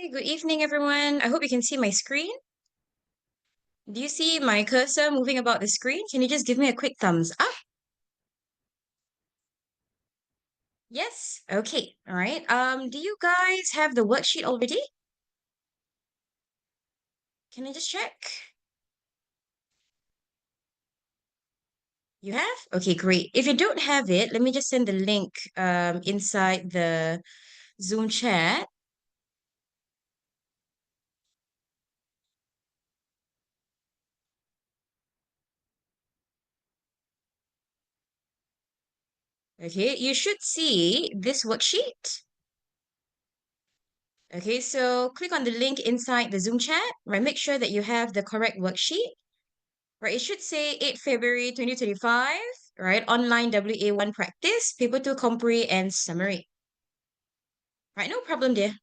Good evening, everyone. I hope you can see my screen. Do you see my cursor moving about the screen? Can you just give me a quick thumbs up? Yes? Okay. All right. Do you guys have the worksheet already? Can I just check? You have? Okay, great. If you don't have it, let me just send the link inside the Zoom chat. Okay, you should see this worksheet. Okay, so click on the link inside the Zoom chat, right? Make sure that you have the correct worksheet. Right, it should say 8 February 2025, right? Online WA1 practice, paper 2 compre and summary. Right, no problem there.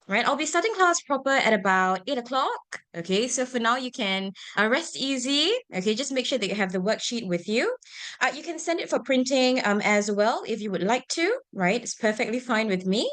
Right, I'll be starting class proper at about 8 o'clock. Okay, so for now you can rest easy. Okay, just make sure that you have the worksheet with you. You can send it for printing as well if you would like to, right? It's perfectly fine with me.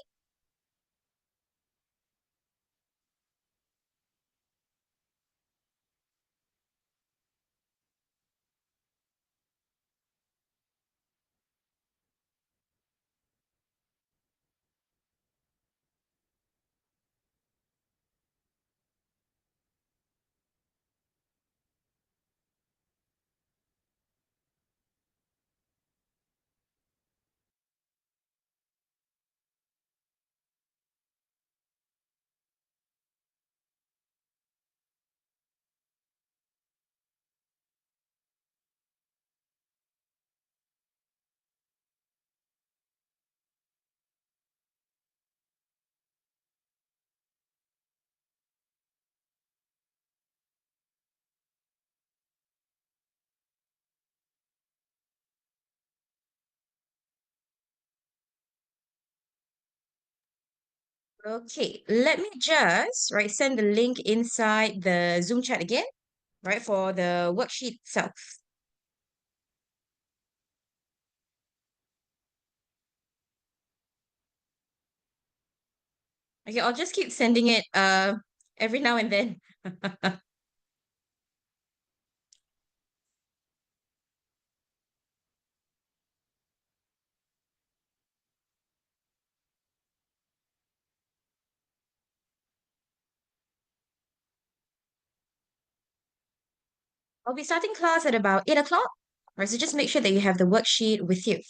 Okay, let me just, right, send the link inside the Zoom chat again, right, for the worksheet itself. Okay, I'll just keep sending it every now and then. I'll be starting class at about 8 o'clock. Right, so just make sure that you have the worksheet with you.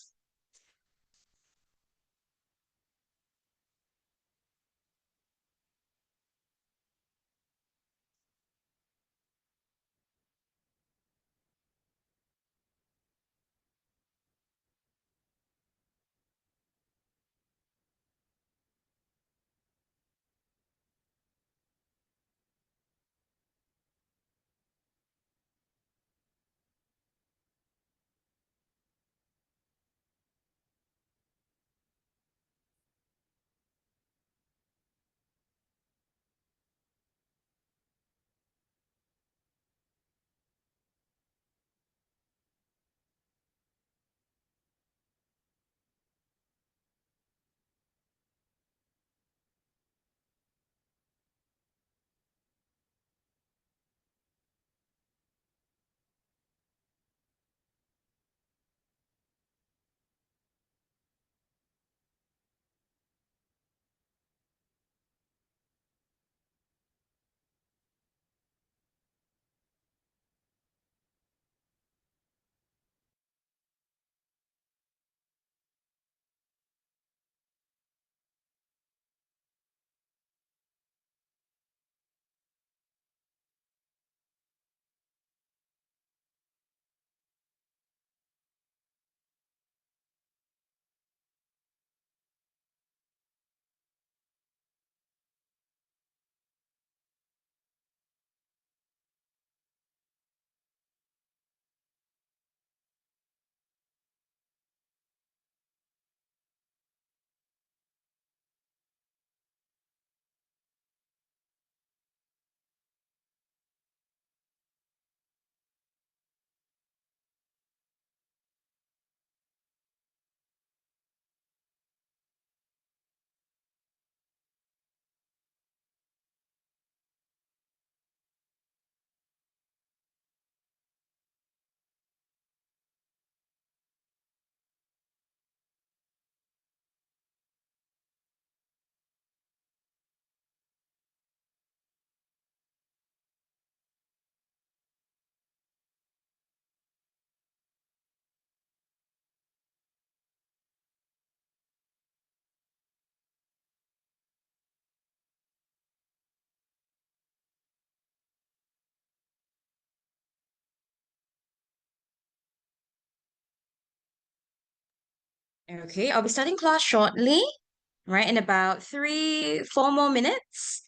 Okay, I'll be starting class shortly, right? In about 3, 4 more minutes.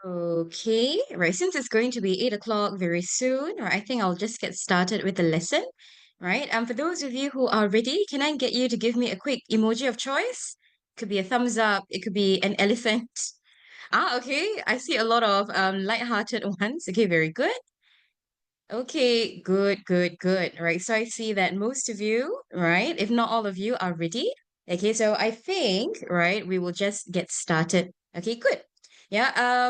Okay, right. Since it's going to be 8 o'clock very soon, right, I think I'll just get started with the lesson, right? For those of you who are ready, can I get you to give me a quick emoji of choice? Could be a thumbs up, it could be an elephant. Ah, okay. I see a lot of light-hearted ones. Okay, very good. Okay, good, good, good. Right. So I see that most of you, right, if not all of you, are ready. Okay, so I think, right, we will just get started. Okay, good. Yeah.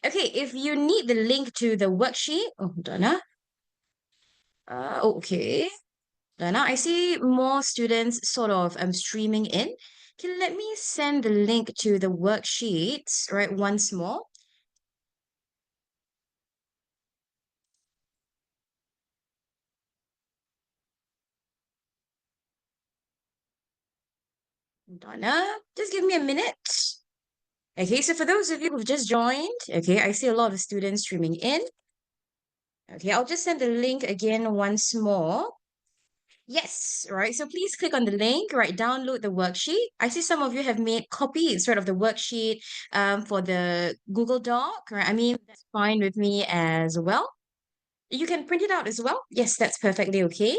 Okay, if you need the link to the worksheet, oh, Donna. Okay. Donna, I see more students sort of streaming in. Okay, let me send the link to the worksheets, right, once more. Donna, just give me a minute. Okay, so for those of you who've just joined, okay, I see a lot of students streaming in. Okay, I'll just send the link again once more. Yes, right. So please click on the link, right? Download the worksheet. I see some of you have made copies, sort of the worksheet for the Google Doc, right? I mean, that's fine with me as well. You can print it out as well. Yes, that's perfectly okay.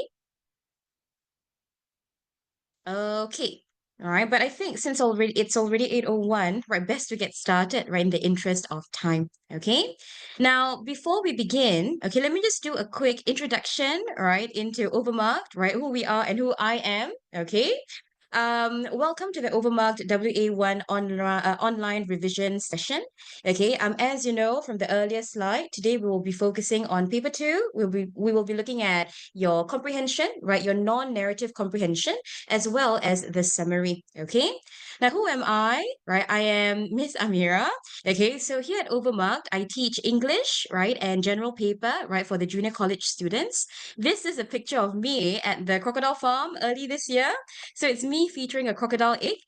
Okay. All right, but I think since already it's already 8:01, right, best to get started, right, in the interest of time. Okay. Now, before we begin, okay, let me just do a quick introduction, right, into Overmarked, right, who we are and who I am. Okay. Welcome to the Overmarked WA1 online revision session. Okay, as you know from the earlier slide, today we will be focusing on paper two. We will be looking at your comprehension, right? Your non-narrative comprehension, as well as the summary. Okay. Now, who am I? Right, I am Miss Amira. Okay, so here at Overmarked, I teach English, right, and general paper, right, for the junior college students. This is a picture of me at the crocodile farm early this year. So it's me featuring a crocodile egg.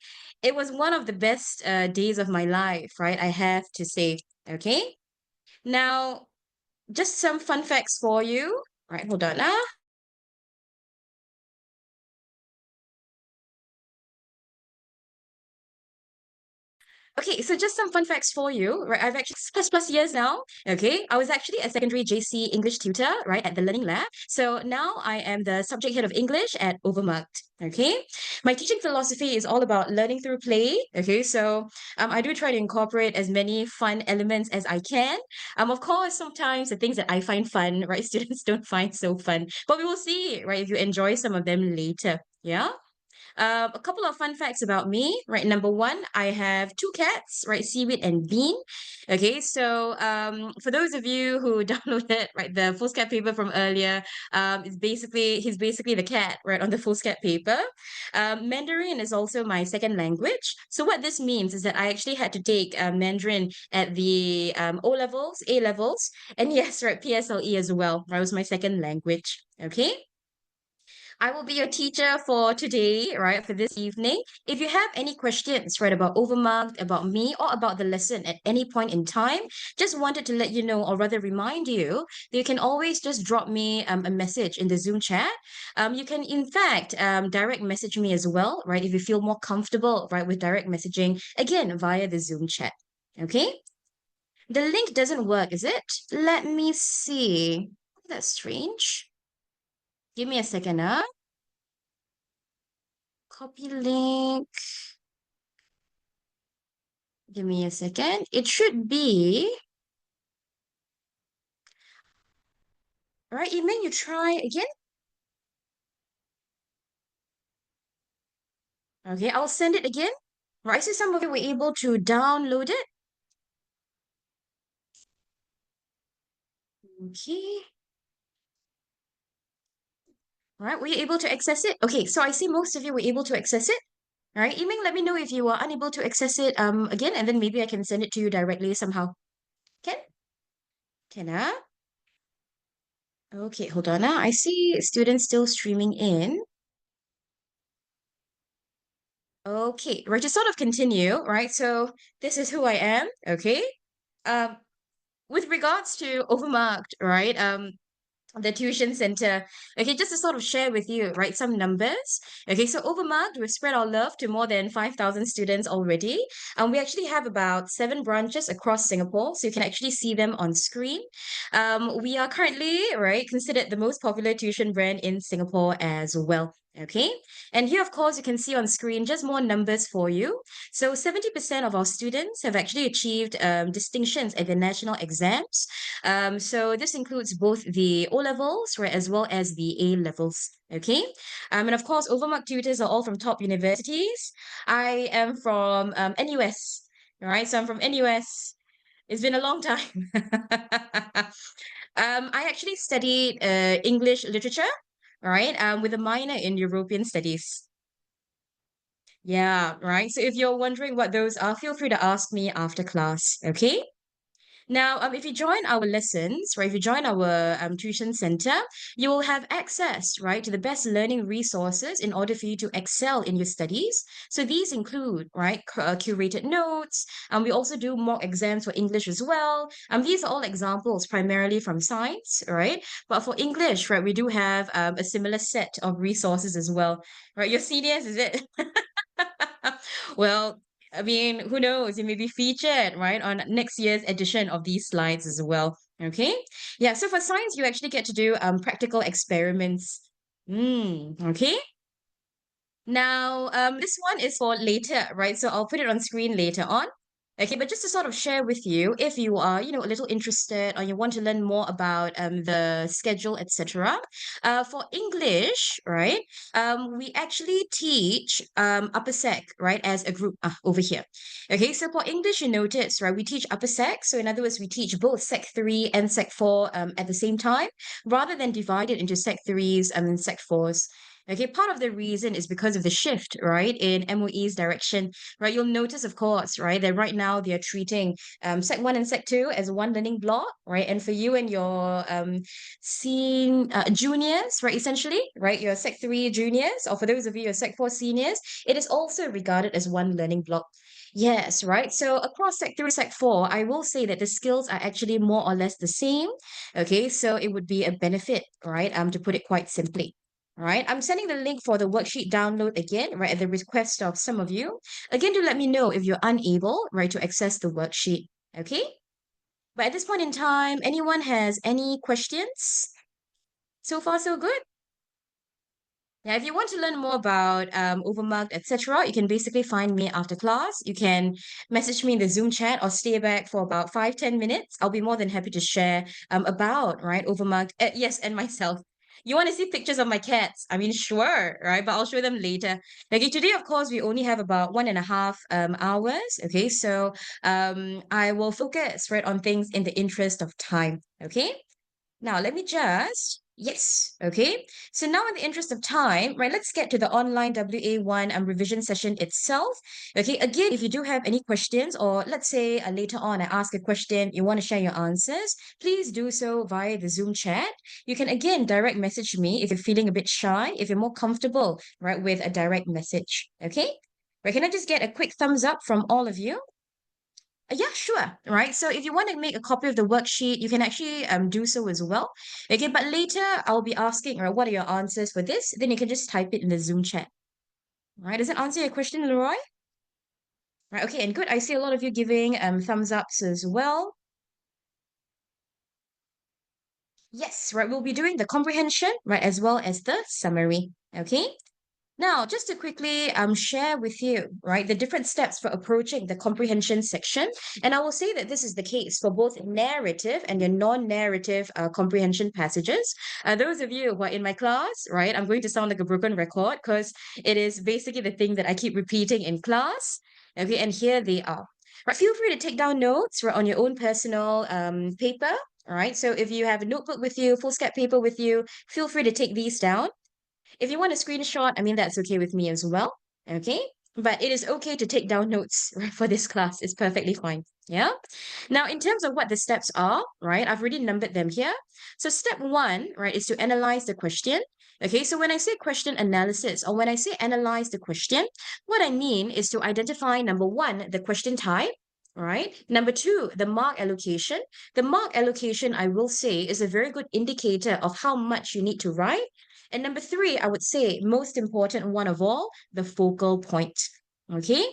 It was one of the best days of my life, right? I have to say. Okay. Now, just some fun facts for you. Right, hold on. Okay, so just some fun facts for you, right? I've actually plus years now. Okay, I was actually a secondary JC English tutor, right, at the Learning Lab. So now I am the subject head of English at Overmarked. Okay, my teaching philosophy is all about learning through play. Okay, so I do try to incorporate as many fun elements as I can. Of course, sometimes the things that I find fun, right, students don't find so fun. But we will see, right, if you enjoy some of them later. Yeah. A couple of fun facts about me, right? Number one, I have two cats, right? Seaweed and Bean. Okay, so for those of you who downloaded right the foolscap paper from earlier, he's basically the cat, right, on the foolscap paper. Mandarin is also my second language. So what this means is that I actually had to take Mandarin at the O levels, A levels, and yes, right, PSLE as well. That was my second language. Okay. I will be your teacher for today, right, for this evening. If you have any questions, right, about Overmugged, about me, or about the lesson at any point in time, just wanted to let you know, or rather remind you, that you can always just drop me a message in the Zoom chat. You can, in fact, direct message me as well, right, if you feel more comfortable, right, with direct messaging, again, via the Zoom chat. Okay? The link doesn't work, is it? Let me see. That's strange. Give me a second, huh? Copy link. Give me a second. It should be. All right, Eman, you try again. Okay, I'll send it again. Right, so some of you were able to download it. Okay. All right, were you able to access it? Okay, so I see most of you were able to access it. All right, Eman, let me know if you are unable to access it again, and then maybe I can send it to you directly somehow. Can? Can I? Okay, hold on now. I see students still streaming in. Okay, right, to sort of continue, right? So this is who I am, okay? Um, with regards to Overmarked, right? The tuition center. Okay, just to sort of share with you, right, some numbers. Okay, so Overmarked, we've spread our love to more than 5,000 students already. And we actually have about 7 branches across Singapore, so you can actually see them on screen. We are currently, right, considered the most popular tuition brand in Singapore as well. Okay, and here, of course, you can see on screen just more numbers for you. So 70% of our students have actually achieved distinctions at the national exams. So this includes both the O levels, right, as well as the A levels. Okay. And of course, Overmarked tutors are all from top universities. I am from NUS, right? So I'm from NUS. It's been a long time. I actually studied English literature, right? With a minor in European studies. Yeah, right. So if you're wondering what those are, feel free to ask me after class. Okay. Now, if you join our lessons, right, if you join our tuition center, you will have access, right, to the best learning resources in order for you to excel in your studies. So these include, right, curated notes. We also do mock exams for English as well. These are all examples primarily from science, right? But for English, right, we do have a similar set of resources as well, right? Your seniors, is it? Well, I mean, who knows? You may be featured, right, on next year's edition of these slides as well. Okay. Yeah. So for science, you actually get to do practical experiments. Okay. Now, this one is for later, right? So I'll put it on screen later on. Okay, but just to sort of share with you, if you are, a little interested or you want to learn more about the schedule, etc. For English, right? We actually teach upper sec, right, as a group over here. Okay, so for English, you notice, right, we teach upper sec. So in other words, we teach both Sec 3 and Sec 4 at the same time, rather than divide it into Sec 3s and then Sec 4s. Okay, part of the reason is because of the shift, right, in MOE's direction, right? You'll notice, of course, right, that right now they are treating Sec 1 and Sec 2 as one learning block, right? And for you and your juniors, right, essentially, right, your Sec 3 juniors, or for those of you, your Sec 4 seniors, it is also regarded as one learning block. Yes, right. So across Sec 3, Sec 4, I will say that the skills are actually more or less the same. Okay, so it would be a benefit, right? To put it quite simply. All right, I'm sending the link for the worksheet download again, right, at the request of some of you. Again, to let me know if you're unable, right, to access the worksheet. Okay? But at this point in time, anyone has any questions? So far, so good. Yeah, if you want to learn more about Overmarked, etc., you can basically find me after class. You can message me in the Zoom chat or stay back for about 5, 10 minutes. I'll be more than happy to share about, right, Overmarked. Yes, and myself. You want to see pictures of my cats? I mean, sure, right? But I'll show them later. Okay, today, of course, we only have about 1.5 hours. Okay, so I will focus right on things in the interest of time. Okay. Now, let me just, yes, okay. So now in the interest of time, right, let's get to the online WA1 revision session itself. Okay, again, if you do have any questions, or let's say later on I ask a question, you want to share your answers, please do so via the Zoom chat. You can again direct message me if you're feeling a bit shy, if you're more comfortable, right, with a direct message. Okay? Right, can I just get a quick thumbs up from all of you? Yeah, sure. Right. So if you want to make a copy of the worksheet, you can actually do so as well. Okay, but later I'll be asking, or what are your answers for this? Then you can just type it in the Zoom chat. Right. Does it answer your question, Leroy? Right. Okay, and good. I see a lot of you giving thumbs ups as well. Yes, right. We'll be doing the comprehension, right, as well as the summary. Okay. Now, just to quickly share with you, right, the different steps for approaching the comprehension section. And I will say that this is the case for both narrative and your non-narrative comprehension passages. Those of you who are in my class, right, I'm going to sound like a broken record because it is basically the thing that I keep repeating in class. Okay, and here they are. Right, feel free to take down notes right, on your own personal paper. All right, so if you have a notebook with you, foolscap paper with you, feel free to take these down. If you want a screenshot, I mean, that's okay with me as well. Okay. But it is okay to take down notes right, for this class. It's perfectly fine. Yeah. Now, in terms of what the steps are, right, I've already numbered them here. So step one, right, is to analyze the question. Okay. So when I say question analysis or when I say analyze the question, what I mean is to identify number one, the question type. Right. Number two, the mark allocation. The mark allocation, I will say, is a very good indicator of how much you need to write. And number three, I would say most important one of all, the focal point. Okay.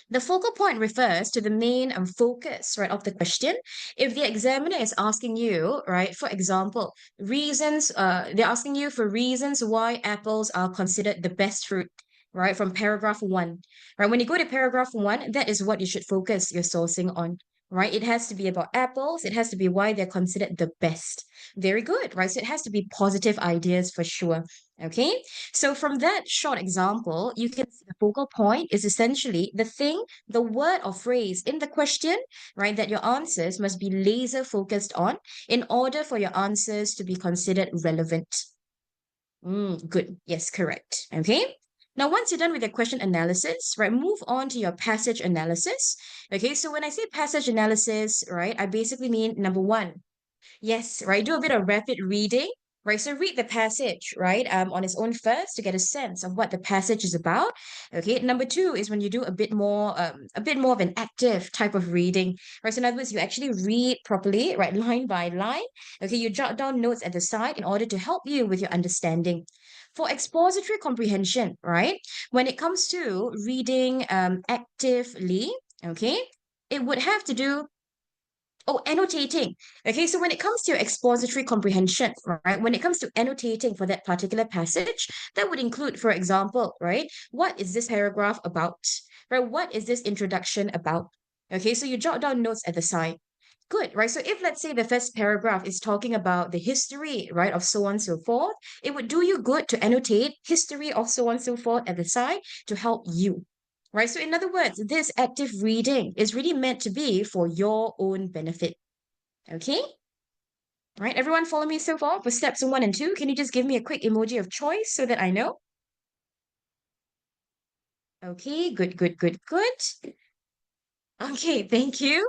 The focal point refers to the main focus, right, of the question. If the examiner is asking you, right, for example, they're asking you for reasons why apples are considered the best fruit, right, from paragraph one, right? When you go to paragraph one, that is what you should focus your sourcing on, right? It has to be about apples. It has to be why they're considered the best. Very good, right? So it has to be positive ideas for sure. Okay. So from that short example, you can see the focal point is essentially the thing, the word or phrase in the question, right, that your answers must be laser focused on in order for your answers to be considered relevant. Good. Yes, correct. Okay. Now, once you're done with your question analysis, right, move on to your passage analysis. Okay, so when I say passage analysis, right, I basically mean number one, yes, right. Do a bit of rapid reading, right? So read the passage, right, on its own first to get a sense of what the passage is about. Okay. Number two is when you do a bit more of an active type of reading, right? So in other words, you actually read properly, right, line by line. Okay. You jot down notes at the side in order to help you with your understanding. For expository comprehension, right? When it comes to reading actively, okay, it would have to do. Oh, annotating. Okay, so when it comes to your expository comprehension, right, when it comes to annotating for that particular passage, that would include, for example, right, what is this paragraph about? Right, what is this introduction about? Okay, so you jot down notes at the side. Good, right? So if let's say the first paragraph is talking about the history, right, of so on and so forth, it would do you good to annotate history of so on and so forth at the side to help you, right? So in other words, this active reading is really meant to be for your own benefit. Okay? Right, everyone follow me so far for steps one and two. Can you just give me a quick emoji of choice so that I know? Okay, good, good, good, good. Okay, thank you.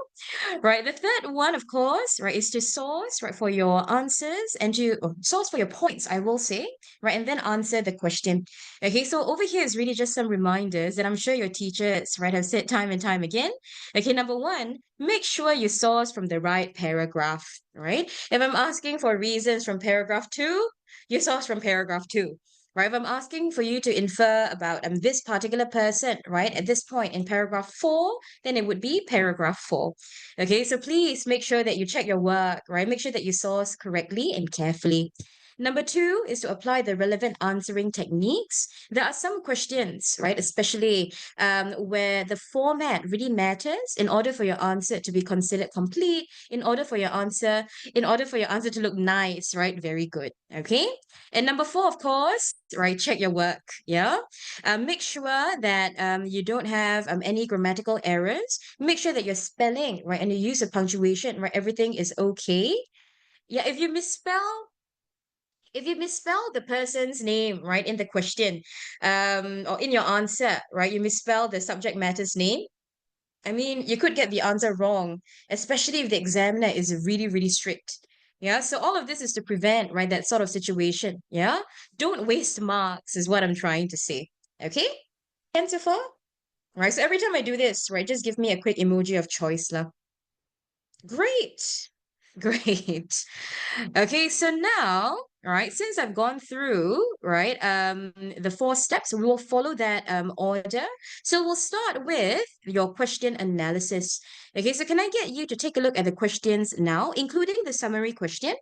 Right, the third one, of course, right, is to source, right, for your answers and to source for your points, I will say, right, and then answer the question. Okay, so over here is really just some reminders that I'm sure your teachers, right, have said time and time again. Okay, number one, make sure you source from the right paragraph, right? If I'm asking for reasons from paragraph two, you source from paragraph two. Right, if I'm asking for you to infer about this particular person, right, at this point in paragraph four, then it would be paragraph four. Okay, so please make sure that you check your work, right? Make sure that you source correctly and carefully. Number two is to apply the relevant answering techniques. There are some questions, right, especially where the format really matters in order for your answer to be considered complete, in order for your answer to look nice, right? Very good. Okay. And number four, of course, right, check your work. Yeah. Make sure that you don't have any grammatical errors. Make sure that your spelling, right, and the use of punctuation, right, everything is okay. Yeah, if you misspell the person's name, right, in the question, or in your answer, right, you misspell the subject matter's name, I mean, you could get the answer wrong, especially if the examiner is really, really strict. Yeah, so all of this is to prevent, right, that sort of situation. Yeah, don't waste marks, is what I'm trying to say. Okay, and so far, right? So every time I do this, right, just give me a quick emoji of choice, lah. Great. Great. Okay, so now, all right, since I've gone through, right, the four steps, we will follow that order. So we'll start with your question analysis. Okay, so can I get you to take a look at the questions now, including the summary question?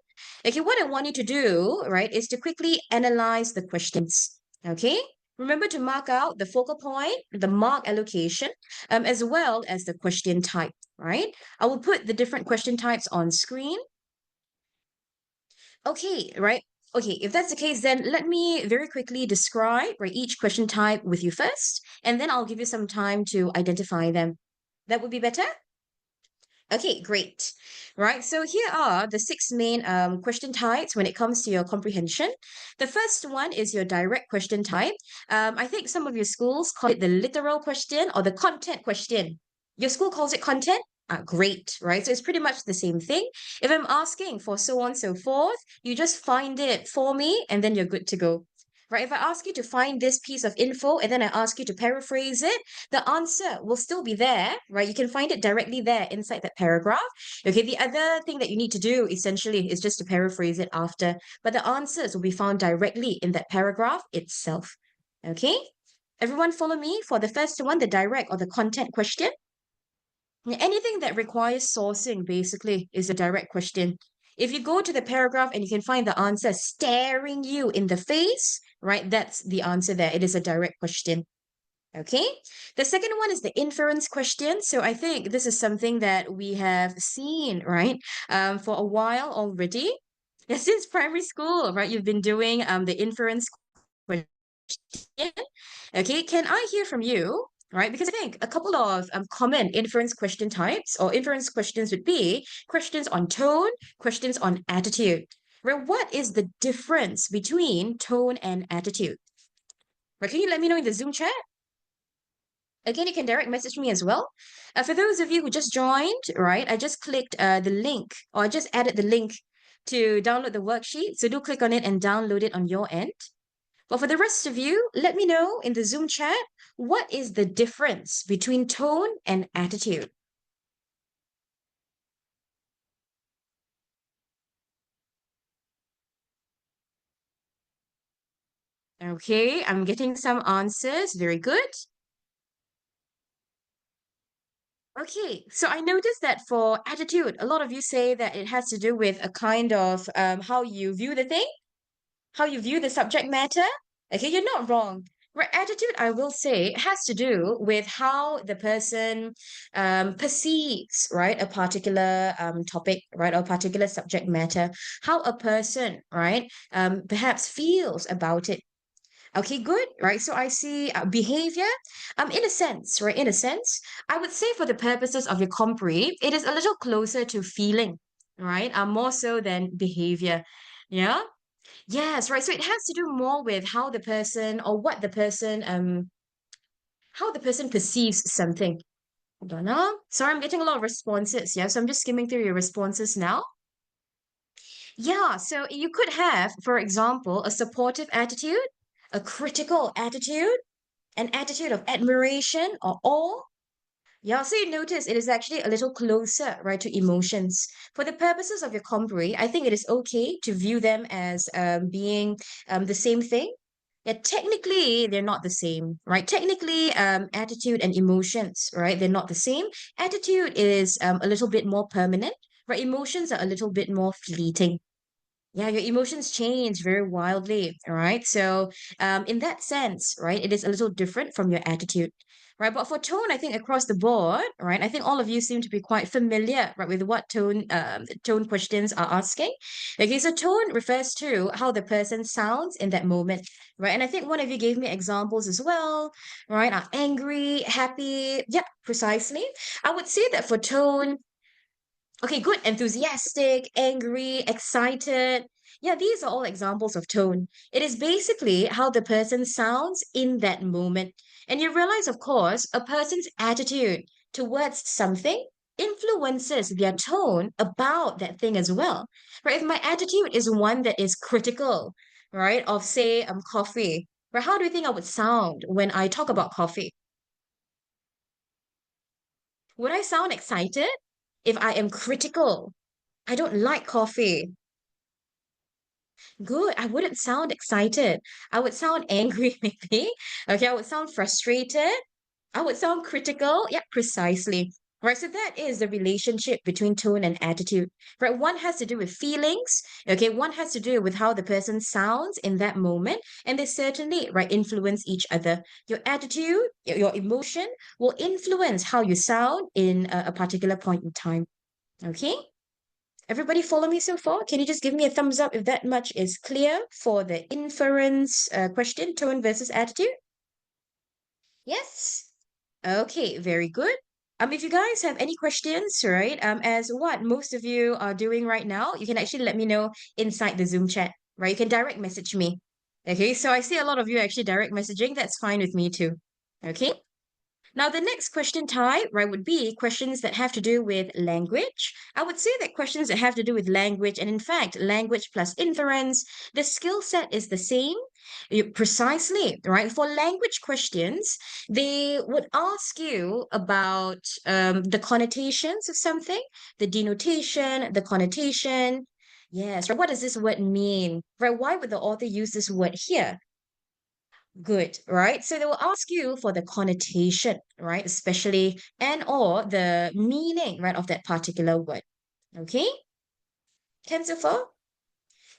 Okay, what I want you to do, right, is to quickly analyze the questions. Okay, remember to mark out the focal point, the mark allocation, as well as the question type, right? I will put the different question types on screen. Okay, right. Okay, if that's the case, then let me very quickly describe, right, each question type with you first, and then I'll give you some time to identify them. That would be better? Okay, great. Right, so here are the six main question types when it comes to your comprehension. The first one is your direct question type. I think some of your schools call it the literal question or the content question. Your school calls it content? Great, right? So it's pretty much the same thing. If I'm asking for so on and so forth, you just find it for me and then you're good to go. Right? If I ask you to find this piece of info and then I ask you to paraphrase it, the answer will still be there, right? You can find it directly there inside that paragraph. Okay, the other thing that you need to do essentially is just to paraphrase it after, but the answers will be found directly in that paragraph itself. Okay, everyone follow me for the first one, the direct or the content question. Anything that requires sourcing basically is a direct question. If you go to the paragraph and you can find the answer staring you in the face, right? That's the answer there. It is a direct question. Okay. The second one is the inference question. So I think this is something that we have seen, right? For a while already. Yeah, since primary school, right? You've been doing the inference question. Okay, can I hear from you? Right, because I think a couple of common inference question types or inference questions would be questions on tone, questions on attitude. Right, what is the difference between tone and attitude? Right, can you let me know in the Zoom chat? Again, you can direct message me as well. For those of you who just joined, right, I just clicked the link, or I just added the link to download the worksheet. So do click on it and download it on your end. But for the rest of you, let me know in the Zoom chat, what is the difference between tone and attitude? Okay, I'm getting some answers. Very good. Okay, so I noticed that for attitude, a lot of you say that it has to do with a kind of how you view the thing, how you view the subject matter. Okay, you're not wrong. Right, attitude, I will say, has to do with how the person perceives, right, a particular topic, right, or particular subject matter, how a person, right, perhaps feels about it. Okay, good, right? So I see behavior, in a sense, right? In a sense, I would say for the purposes of your compre, it is a little closer to feeling, right? More so than behavior. Yeah. Yes, right. So it has to do more with how the person or what the person how the person perceives something. Hold on now. Sorry, I'm getting a lot of responses. Yeah, so I'm just skimming through your responses now. Yeah, so you could have, for example, a supportive attitude, a critical attitude, an attitude of admiration or awe. Yeah, so you notice it is actually a little closer, right, to emotions. For the purposes of your compre, I think it is okay to view them as being the same thing. Yeah, technically they're not the same, right? Technically, attitude and emotions, right? They're not the same. Attitude is a little bit more permanent, right? Emotions are a little bit more fleeting. Yeah, your emotions change very wildly, all right? So, in that sense, right, it is a little different from your attitude, right? But for tone, I think across the board, right, I think all of you seem to be quite familiar, right, with what tone questions are asking. Okay, so tone refers to how the person sounds in that moment, right? And I think one of you gave me examples as well, right? Are angry, happy? Yeah, precisely. I would say that for tone, okay, good. Enthusiastic, angry, excited. Yeah, these are all examples of tone. It is basically how the person sounds in that moment. And you realize, of course, a person's attitude towards something influences their tone about that thing as well. Right? If my attitude is one that is critical, right, of say coffee, right, how do you think I would sound when I talk about coffee? Would I sound excited if I am critical? I don't like coffee. Good. I wouldn't sound excited. I would sound angry, maybe. Okay, I would sound frustrated. I would sound critical. Yeah, precisely. Right. So that is the relationship between tone and attitude. Right. One has to do with feelings. Okay. One has to do with how the person sounds in that moment. And they certainly, right, influence each other. Your attitude, your emotion will influence how you sound in a particular point in time. Okay. Everybody follow me so far? Can you just give me a thumbs up if that much is clear for the inference question, tone versus attitude? Yes? Okay, very good. If you guys have any questions, right, as what most of you are doing right now, you can actually let me know inside the Zoom chat, right? You can direct message me. Okay, so I see a lot of you actually direct messaging. That's fine with me too. Okay? Now, the next question type, right, would be questions that have to do with language. I would say that questions that have to do with language, and in fact, language plus inference, the skill set is the same. Precisely, right? For language questions, they would ask you about the connotations of something, the denotation, the connotation. Yes, right. What does this word mean? Right? Why would the author use this word here? Good, right? So they will ask you for the connotation, right? Especially and or the meaning, right, of that particular word. Okay? Can so far?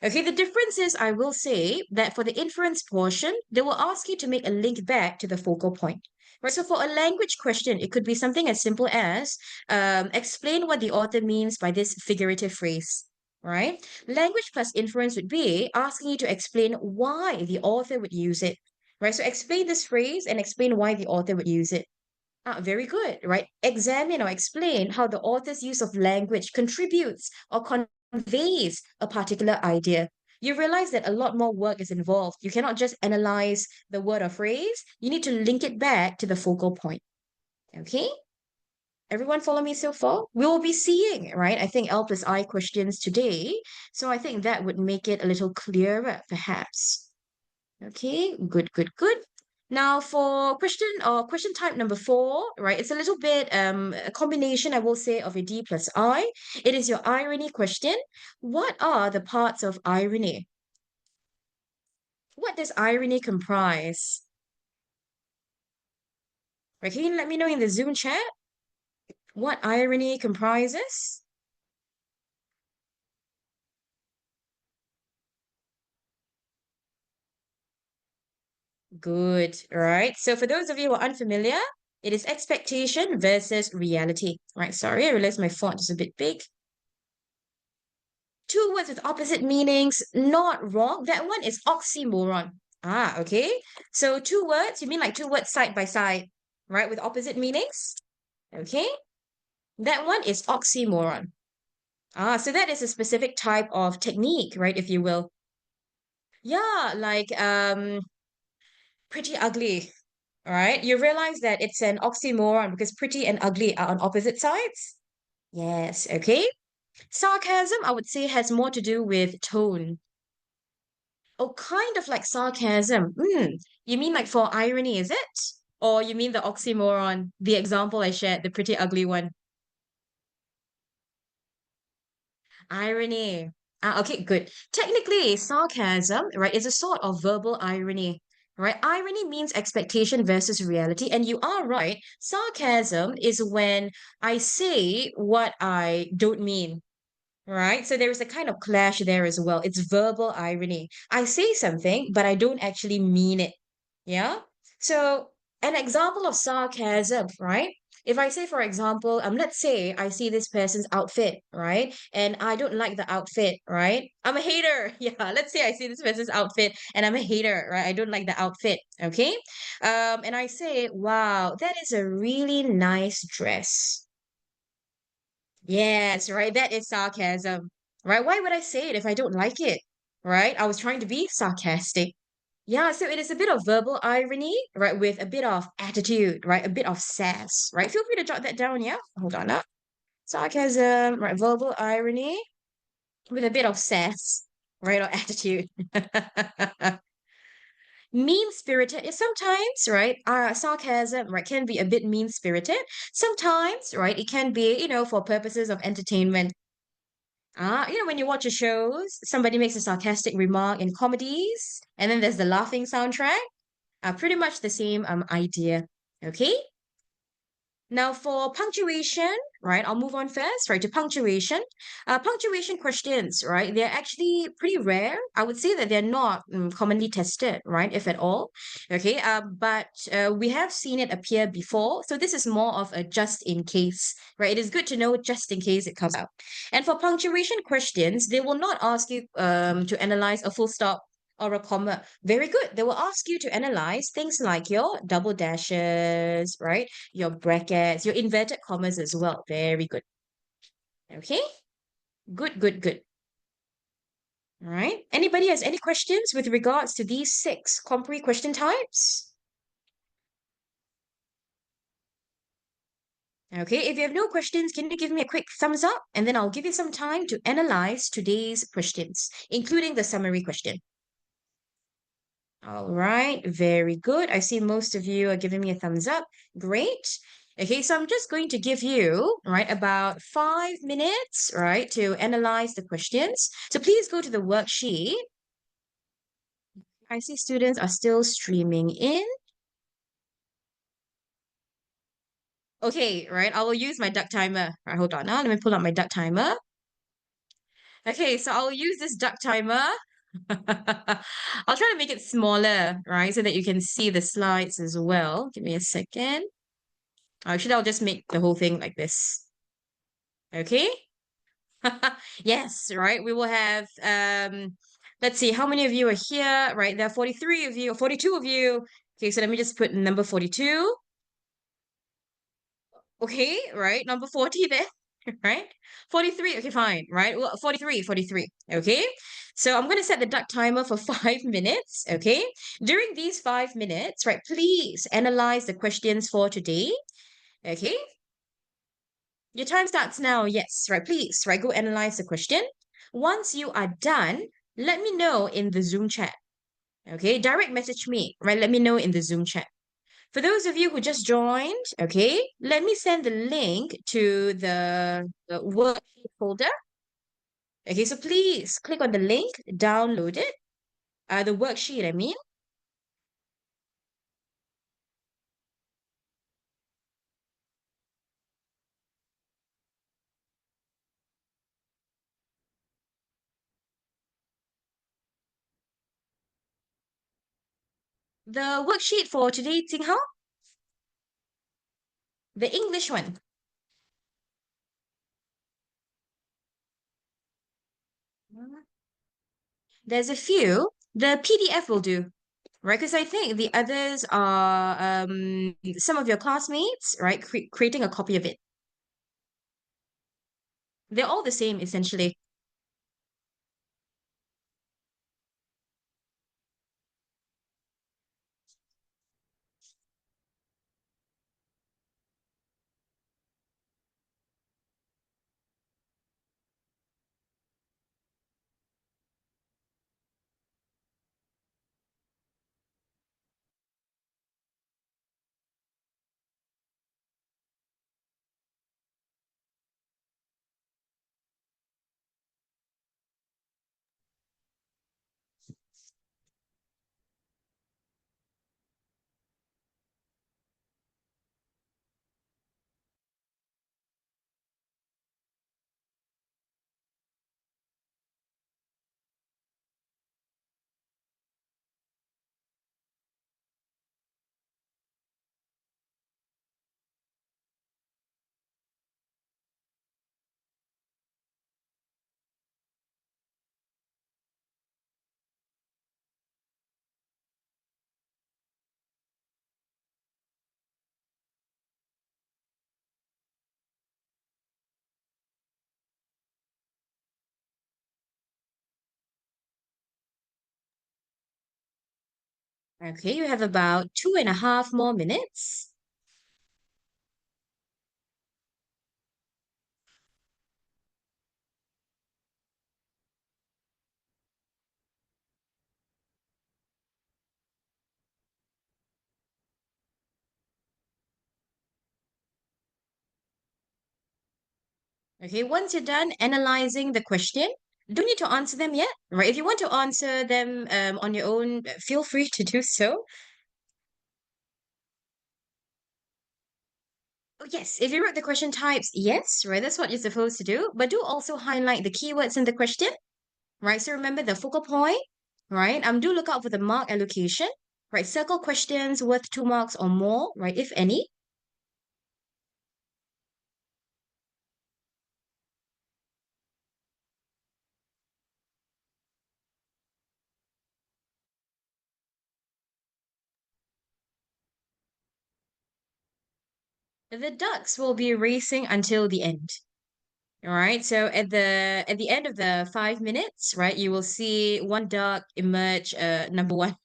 Okay, the difference is I will say that for the inference portion, they will ask you to make a link back to the focal point. Right, so for a language question, it could be something as simple as explain what the author means by this figurative phrase, right? Language plus inference would be asking you to explain why the author would use it, right? So explain this phrase and explain why the author would use it. Ah, very good, right? Examine or explain how the author's use of language contributes or conveys a particular idea. You realize that a lot more work is involved. You cannot just analyze the word or phrase. You need to link it back to the focal point. Okay? Everyone follow me so far? We will be seeing, right? I think L plus I questions today. So I think that would make it a little clearer, perhaps. Okay, good, good, good. Now for question type number 4, right? It's a little bit a combination, I will say, of a D plus I. It is your irony question. What are the parts of irony? What does irony comprise? Right, can you let me know in the Zoom chat what irony comprises? Good, all right. So for those of you who are unfamiliar, it is expectation versus reality. Right, sorry, I realized my font is a bit big. Two words with opposite meanings, not wrong. That one is oxymoron. Ah, okay. So two words, you mean like two words side by side, right? With opposite meanings? Okay. That one is oxymoron. Ah, so that is a specific type of technique, right? If you will. Yeah, like pretty ugly. All right. You realize that it's an oxymoron because pretty and ugly are on opposite sides? Yes, okay. Sarcasm, I would say, has more to do with tone. Oh, kind of like sarcasm. You mean like for irony, is it? Or you mean the oxymoron, the example I shared, the pretty ugly one? Irony. Ah, okay, good. Technically, sarcasm, right, is a sort of verbal irony, right? Irony means expectation versus reality. And you are right. Sarcasm is when I say what I don't mean, right? So there is a kind of clash there as well. It's verbal irony. I say something, but I don't actually mean it. Yeah. So an example of sarcasm, right? If I say, for example, let's say I see this person's outfit, right? And I don't like the outfit, right? I'm a hater. Yeah. Let's say I see this person's outfit and I'm a hater, right? I don't like the outfit. Okay. And I say, wow, that is a really nice dress. Yes, right. That is sarcasm, right? Why would I say it if I don't like it, right? I was trying to be sarcastic. Yeah, so it is a bit of verbal irony, right, with a bit of attitude, right, a bit of sass, right? Feel free to jot that down, yeah? Hold on up. Sarcasm, right, verbal irony with a bit of sass, right, or attitude. Mean-spirited is sometimes, right, sarcasm, right, can be a bit mean-spirited. Sometimes, right, it can be, for purposes of entertainment. When you watch a shows, somebody makes a sarcastic remark in comedies, and then there's the laughing soundtrack. Pretty much the same idea. Okay. Now for punctuation, right? I'll move on first, right, to punctuation. Punctuation questions, right? They're actually pretty rare. I would say that they're not commonly tested, right, if at all. Okay. But we have seen it appear before, so this is more of a just in case, right? It is good to know just in case it comes out. And for punctuation questions, they will not ask you to analyze a full stop or a comma. Very good. They will ask you to analyze things like your double dashes, right? Your brackets, your inverted commas as well. Very good. Okay. Good, good, good. All right. Anybody has any questions with regards to these six Compre question types? Okay. If you have no questions, can you give me a quick thumbs up? And then I'll give you some time to analyze today's questions, including the summary question. All right, very good. I see most of you are giving me a thumbs up. Great. Okay, so I'm just going to give you, right, about 5 minutes, right, to analyze the questions. So please go to the worksheet. I see students are still streaming in. Okay, right, I will use my duck timer. All right, hold on now. Let me pull up my duck timer. Okay, so I'll use this duck timer. I'll try to make it smaller, right, so that you can see the slides as well. Give me a second. Actually, I'll just make the whole thing like this. Okay? Yes, right. We will have let's see, how many of you are here? Right, there are 43 of you or 42 of you. Okay, so let me just put number 42. Okay, right, number 40 there. Right? 43. Okay, fine. Right? Well, 43, 43. Okay. So I'm going to set the duck timer for 5 minutes. Okay. During these 5 minutes, right, please analyze the questions for today. Okay. Your time starts now. Yes, right. Please, right. Go analyze the question. Once you are done, let me know in the Zoom chat. Okay. Direct message me, right? Let me know in the Zoom chat. For those of you who just joined, okay, let me send the link to the worksheet folder. Okay, so please click on the link, download it. The worksheet, I mean. The worksheet for today, Ting Hao, the English one. There's a few. The PDF will do. Right, because I think the others are some of your classmates, right, creating a copy of it. They're all the same, essentially. Okay, you have about 2.5 more minutes. Okay, once you're done analyzing the question, don't need to answer them yet, right? If you want to answer them on your own, feel free to do so. Oh, yes, if you wrote the question types, yes, right? That's what you're supposed to do. But do also highlight the keywords in the question, right? So remember the focal point, right? Do look out for the mark allocation, right? Circle questions worth 2 marks or more, right? If any. The ducks will be racing until the end. All right. So at the end of the 5 minutes, right, you will see one duck emerge, number one.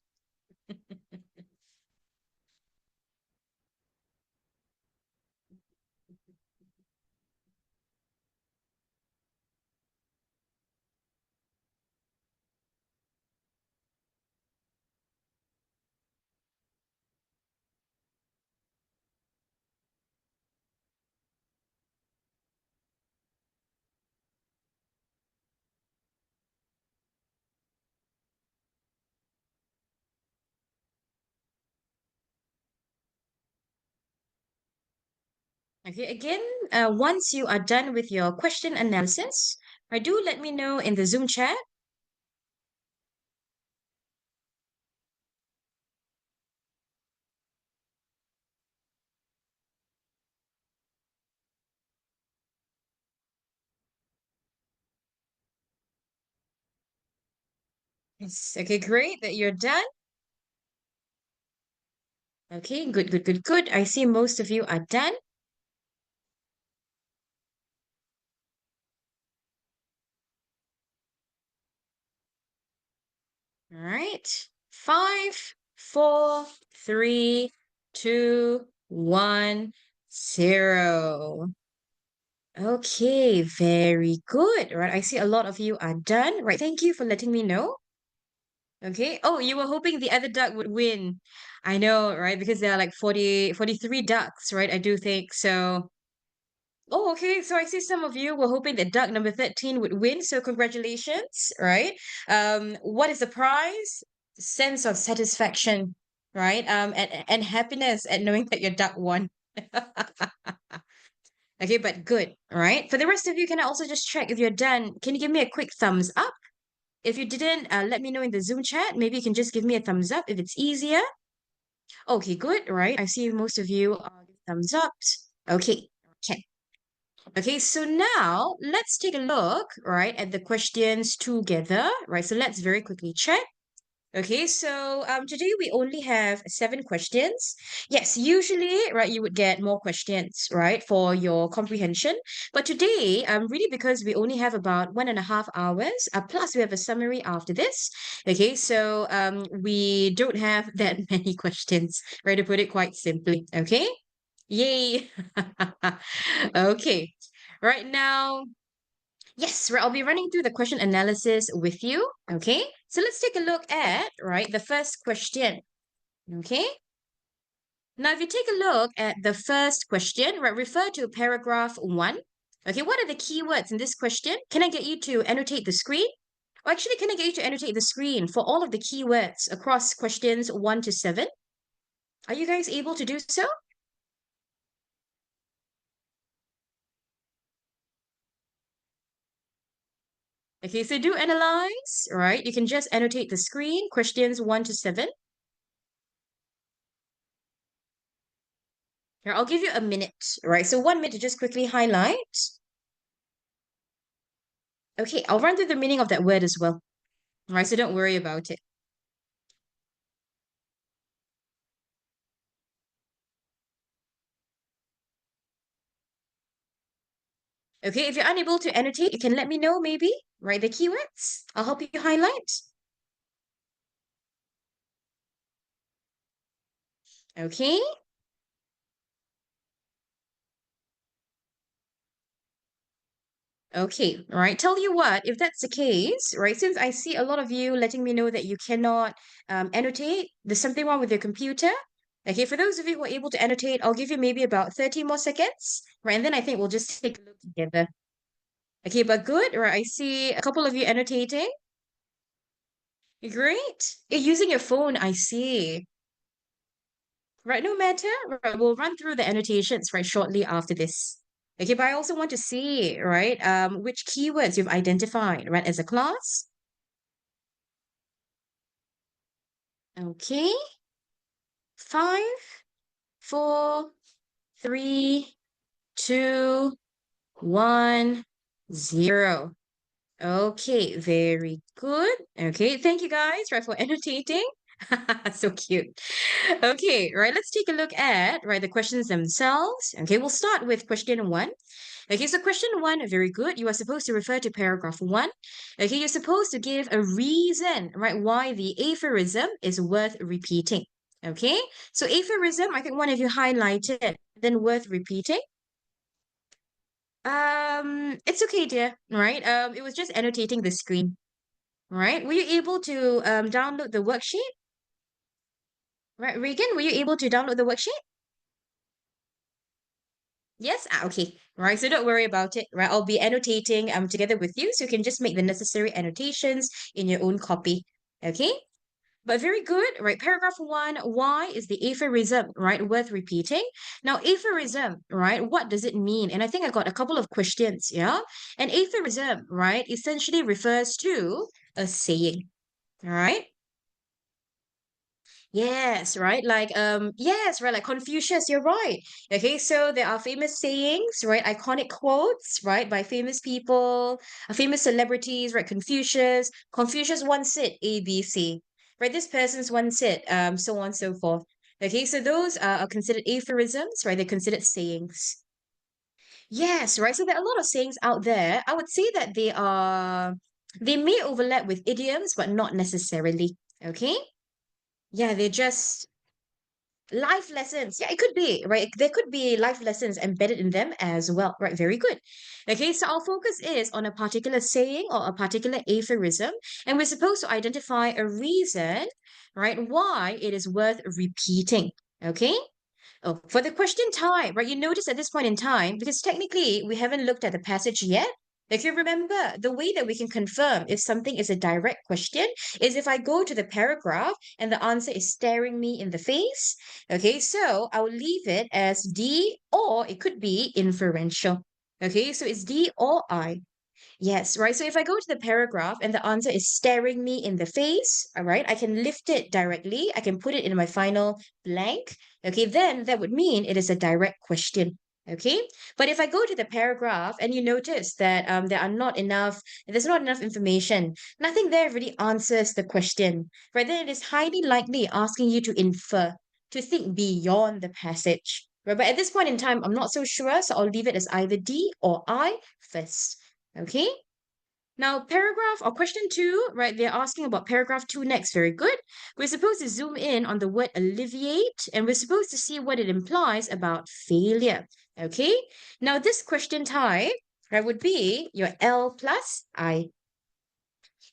Okay, again, once you are done with your question analysis, do let me know in the Zoom chat. Yes. Okay, great that you're done. Okay, good, good, good, good. I see most of you are done. All right. 5, 4, 3, 2, 1, 0. Okay, very good. Right, I see a lot of you are done. Right, thank you for letting me know. Okay. Oh, you were hoping the other duck would win. I know, right? Because there are like 43 ducks, right? I do think so. Oh, okay. So I see some of you were hoping that duck number 13 would win. So congratulations, right? What is the prize? Sense of satisfaction, right? And happiness at knowing that your duck won. Okay, but good, all right? For the rest of you, can I also just check if you're done? Can you give me a quick thumbs up? If you didn't, let me know in the Zoom chat. Maybe you can just give me a thumbs up if it's easier. Okay, good, right? I see most of you are thumbs up. Okay, okay. Okay, so now let's take a look, right, at the questions together, right? So let's very quickly check. Okay, so today we only have 7 questions. Yes, usually, right, you would get more questions, right, for your comprehension. But today, really because we only have about 1.5 hours, plus we have a summary after this. Okay, so we don't have that many questions, right, to put it quite simply. Okay, yay. Okay, right now. Yes, right. I'll be running through the question analysis with you. Okay. So let's take a look at, right, the first question. Okay. Now, if you take a look at the first question, right, refer to paragraph 1. Okay. What are the keywords in this question? Can I get you to annotate the screen? Or actually, can I get you to annotate the screen for all of the keywords across questions 1 to 7? Are you guys able to do so? Okay. So do analyze, right? You can just annotate the screen, questions 1 to 7. Here, I'll give you a minute, right? So 1 minute to just quickly highlight. Okay, I'll run through the meaning of that word as well. All right, so don't worry about it. Okay, if you're unable to annotate, you can let me know maybe, right? The keywords. I'll help you highlight. Okay? Okay, all right. Tell you what, if that's the case, right, since I see a lot of you letting me know that you cannot annotate, there's something wrong with your computer. Okay, for those of you who are able to annotate, I'll give you maybe about 30 more seconds, right? And then I think we'll just take a look together. Okay, but good, right? I see a couple of you annotating. Great. You're using your phone, I see. Right, no matter. Right, we'll run through the annotations right shortly after this. Okay, but I also want to see, right, which keywords you've identified, right, as a class. Okay. 5, 4, 3, 2, 1, 0. Okay, very good. Okay, thank you guys, right, for annotating. So cute. Okay, right, let's take a look at, right, the questions themselves. Okay, we'll start with question 1. Okay, so question 1, very good. You are supposed to refer to paragraph 1. Okay, you're supposed to give a reason, right, why the aphorism is worth repeating. Okay, so aphorism, I think one of you highlighted, then worth repeating. It's okay, dear, right? It was just annotating the screen, right? Were you able to download the worksheet? Right, Regan, were you able to download the worksheet? Yes? Ah, okay. Right, so don't worry about it, right? I'll be annotating together with you, so you can just make the necessary annotations in your own copy. Okay? But very good, right? Paragraph 1, why is the aphorism, right, worth repeating? Now, aphorism, right, what does it mean? And I think I got a couple of questions, yeah? An aphorism, right, essentially refers to a saying, all right? Yes, right? Yes, right, like Confucius, you're right. Okay, so there are famous sayings, right? Iconic quotes, right, by famous people, famous celebrities, right? Confucius once said ABC, right? This person's once said, so on and so forth. Okay, so those are considered aphorisms, right? They're considered sayings. Yes, right. So there are a lot of sayings out there. I would say that they may overlap with idioms, but not necessarily. Okay. Yeah, they're just life lessons. Yeah, it could be, right? There could be life lessons embedded in them as well, right? Very good. Okay, so our focus is on a particular saying or a particular aphorism, and we're supposed to identify a reason, right, why it is worth repeating. Okay? Oh, for the question type, right? You notice at this point in time, because technically we haven't looked at the passage yet. If you remember, the way that we can confirm if something is a direct question is if I go to the paragraph and the answer is staring me in the face. Okay, so I'll leave it as D, or it could be inferential. Okay, so it's D or I. Yes, right. So if I go to the paragraph and the answer is staring me in the face, all right, I can lift it directly. I can put it in my final blank. Okay, then that would mean it is a direct question. Okay, but if I go to the paragraph and you notice that there's not enough information, nothing there really answers the question, right? Then it is highly likely asking you to infer, to think beyond the passage. Right? But at this point in time, I'm not so sure, so I'll leave it as either D or I first. Okay. Now, paragraph or question 2, right? They're asking about paragraph 2 next. Very good. We're supposed to zoom in on the word alleviate, and we're supposed to see what it implies about failure. Okay. Now, this question type, right, would be your L plus I.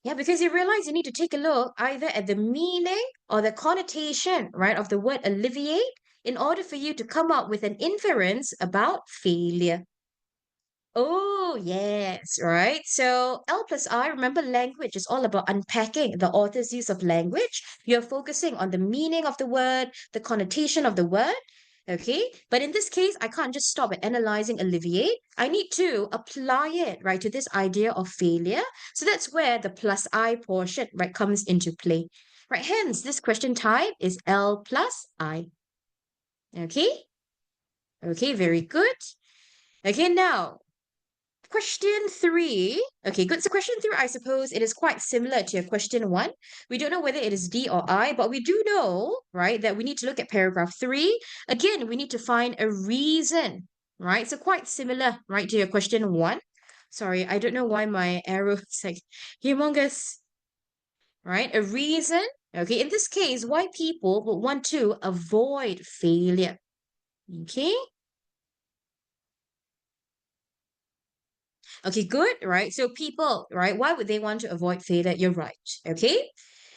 Yeah, because you realize you need to take a look either at the meaning or the connotation, right, of the word alleviate in order for you to come up with an inference about failure. Oh, yes, right. So L plus I, remember language is all about unpacking the author's use of language. You're focusing on the meaning of the word, the connotation of the word. Okay. But in this case, I can't just stop at analyzing alleviate. I need to apply it, right, to this idea of failure. So that's where the plus I portion, right, comes into play. Right. Hence, this question type is L plus I. Okay. Okay, very good. Okay, now question 3. Okay, good. So question 3, I suppose it is quite similar to your question 1. We don't know whether it is D or I, but we do know, right, that we need to look at paragraph 3. Again, we need to find a reason, right? So quite similar, right, to your question 1. Sorry, I don't know why my arrow is like humongous, right? A reason, Okay, in this case, why people would want to avoid failure. Okay. Okay, good, right? So people, right? Why would they want to avoid failure? You're right. Okay.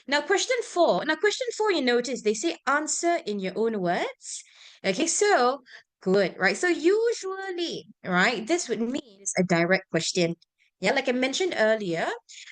Now, question four. Now, question four, you notice they say answer in your own words. Okay, so good, right? So usually, right, this would mean it's a direct question. Yeah, like I mentioned earlier,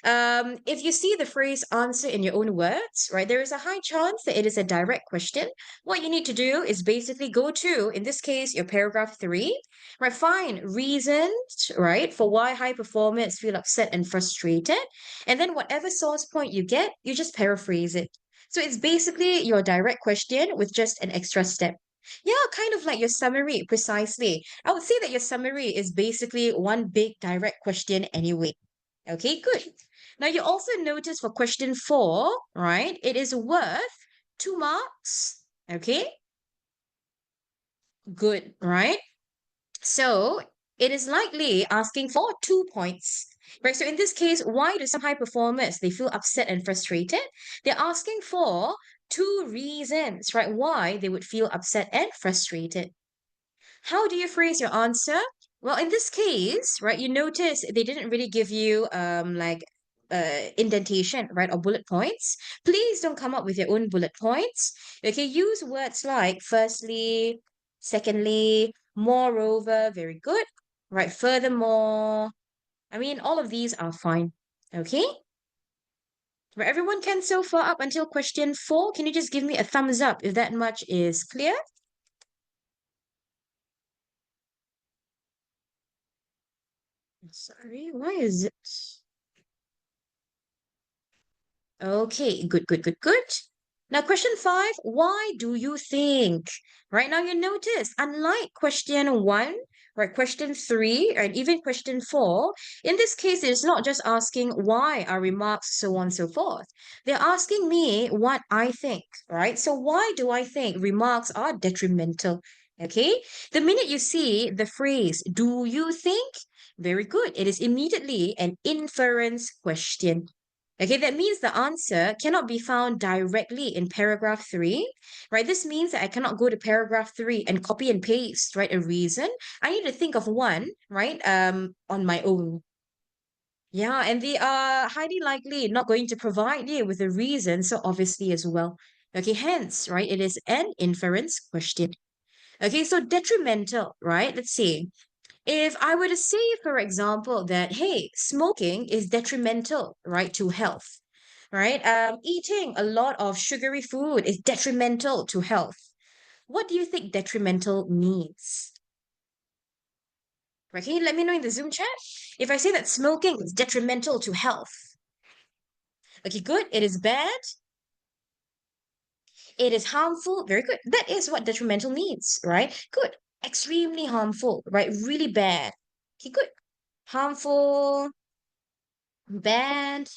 if you see the phrase answer in your own words, right, there is a high chance that it is a direct question. What you need to do is basically go to, in this case, your paragraph three, right, find reasons, right, for why high performers feel upset and frustrated. And then whatever source point you get, you just paraphrase it. So it's basically your direct question with just an extra step. Yeah, kind of like your summary, precisely. I would say that your summary is basically one big direct question anyway. Okay, good. Now you also notice for question four, right? It is worth 2 marks. Okay, good, right? So it is likely asking for 2 points. Right. So in this case, why do some high performers they feel upset and frustrated? They're asking for two reasons, right? Why they would feel upset and frustrated. How do you phrase your answer? Well, in this case, right, you notice they didn't really give you like indentation, right, or bullet points. Please don't come up with your own bullet points. Okay, use words like firstly, secondly, moreover, very good. Right, furthermore. I mean, all of these are fine. Okay? Right, everyone can so far up until question four. Can you just give me a thumbs up if that much is clear? Sorry, why is it? Okay, good, good, good, good. Now, question five, why do you think? Right now, you notice, unlike question one, right, question three, and even question four, in this case, it's not just asking why are remarks, so on and so forth. They're asking me what I think, right? So, why do I think remarks are detrimental? Okay, the minute you see the phrase, do you think? Very good. It is immediately an inference question. Okay, that means the answer cannot be found directly in paragraph three, right? This means that I cannot go to paragraph three and copy and paste, right, a reason. I need to think of one, right, on my own. Yeah, and they are highly likely not going to provide you with a reason, so obviously as well. Okay, hence, right, it is an inference question. Okay, so detrimental, right? Let's see. If I were to say, for example, that, hey, smoking is detrimental, right, to health, right? Eating a lot of sugary food is detrimental to health. What do you think detrimental means? Right? Can you let me know in the Zoom chat? If I say that smoking is detrimental to health, okay, good. It is bad. It is harmful. Very good. That is what detrimental means, right? Good. Extremely harmful, right? Really bad. Okay, good. Harmful, bad.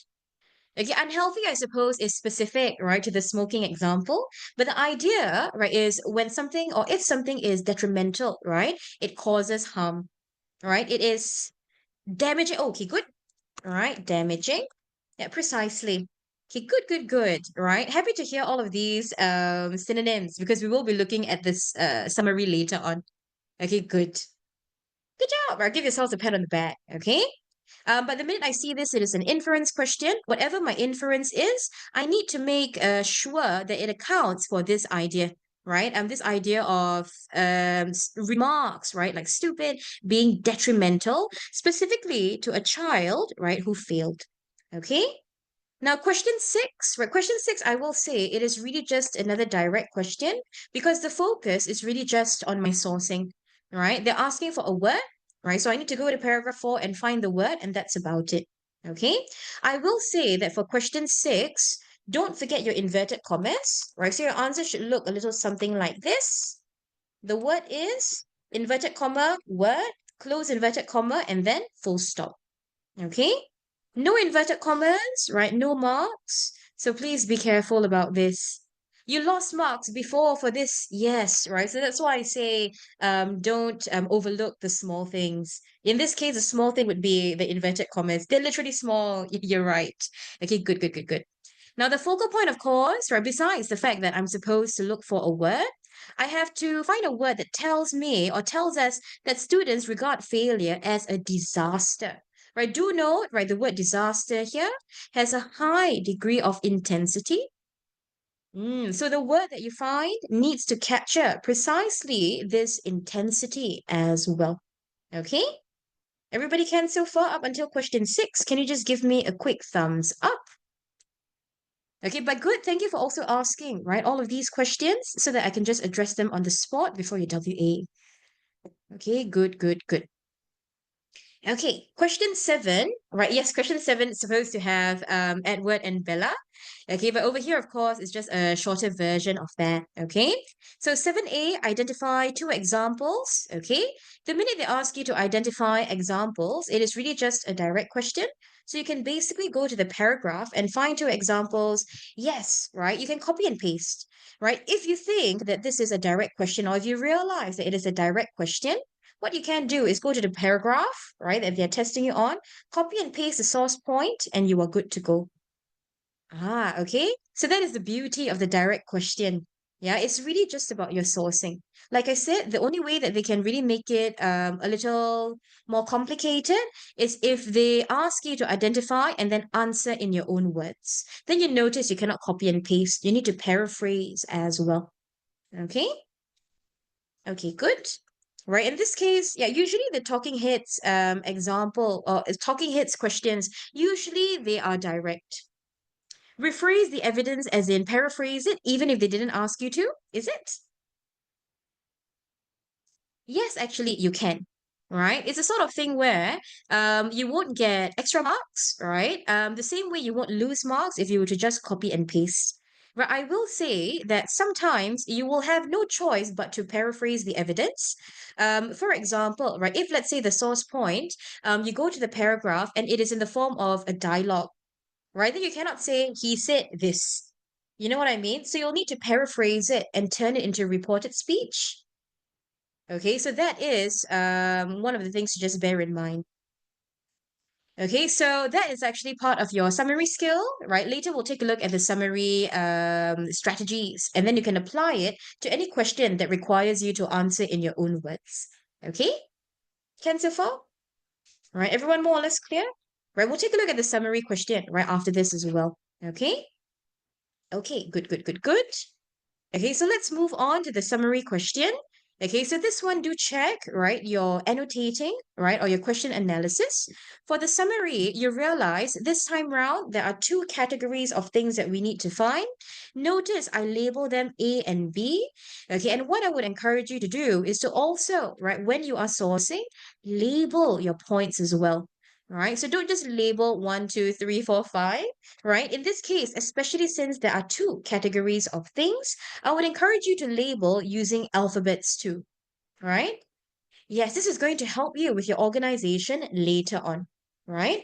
Okay, unhealthy, I suppose, is specific, right, to the smoking example. But the idea, right, is when something or if something is detrimental, right, it causes harm, right? It is damaging. Oh, okay, good. All right, damaging. Yeah, precisely. Okay, good, good, good. Right. Happy to hear all of these synonyms because we will be looking at this summary later on. Okay, good. Good job. Right, give yourselves a pat on the back. Okay. But the minute I see this, it is an inference question. Whatever my inference is, I need to make sure that it accounts for this idea, right? This idea of remarks, right, like stupid, being detrimental, specifically to a child, right, who failed. Okay. Now, question six, right? Question six, I will say it is really just another direct question because the focus is really just on my sourcing, right? They're asking for a word, right? So I need to go to paragraph four and find the word, and that's about it. Okay. I will say that for question six, don't forget your inverted commas, right? So your answer should look a little something like this. The word is inverted comma, word, close inverted comma, and then full stop. Okay? No inverted commas, right? No marks. So please be careful about this. You lost marks before for this, yes, right? So that's why I say don't overlook the small things. In this case, the small thing would be the inverted commas. They're literally small. You're right. Okay, good, good, good, good. Now, the focal point, of course, right, besides the fact that I'm supposed to look for a word, I have to find a word that tells me or tells us that students regard failure as a disaster. Right, do note, right, the word disaster here has a high degree of intensity. So the word that you find needs to capture precisely this intensity as well. Okay? Everybody can so far up until question 6. Can you just give me a quick thumbs up? Okay, but good. Thank you for also asking, right? All of these questions so that I can just address them on the spot before your WA. Okay, good, good, good. Okay, question 7, right? Yes, question 7 is supposed to have Edward and Bella. Okay, but over here, of course, it's just a shorter version of that. Okay, so 7A, identify two examples. Okay, the minute they ask you to identify examples, it is really just a direct question. So you can basically go to the paragraph and find two examples. Yes, right? You can copy and paste, right? If you think that this is a direct question or if you realize that it is a direct question, what you can do is go to the paragraph, right, that they're testing you on, copy and paste the source point, and you are good to go. Okay. So that is the beauty of the direct question. Yeah, it's really just about your sourcing. Like I said, the only way that they can really make it a little more complicated is if they ask you to identify and then answer in your own words. Then you notice you cannot copy and paste. You need to paraphrase as well. Okay? Okay, good. Right. In this case, yeah, usually the talking heads example or talking heads questions, usually they are direct. Rephrase the evidence as in paraphrase it, even if they didn't ask you to, is it? Yes, actually, you can. Right? It's a sort of thing where you won't get extra marks, right? The same way you won't lose marks if you were to just copy and paste. But I will say that sometimes you will have no choice but to paraphrase the evidence. For example, right, if let's say the source point, you go to the paragraph and it is in the form of a dialogue, right? Then you cannot say he said this. You know what I mean? So you'll need to paraphrase it and turn it into reported speech. Okay, so that is one of the things to just bear in mind. Okay, so that is actually part of your summary skill, right? Later we'll take a look at the summary strategies, and then you can apply it to any question that requires you to answer in your own words. Okay? Can so far? Right, everyone more or less clear? Right, we'll take a look at the summary question right after this as well. Okay? Okay, good, good, good, good. Okay, so let's move on to the summary question. Okay, so this one, do check, right, your annotating, right, or your question analysis. For the summary, you realize this time round, there are two categories of things that we need to find. Notice I label them A and B. Okay, and what I would encourage you to do is to also, right, when you are sourcing, label your points as well. Right, so don't just label 1, 2, 3, 4, 5, right? In this case, especially since there are two categories of things, I would encourage you to label using alphabets too, right? Yes, this is going to help you with your organization later on, right?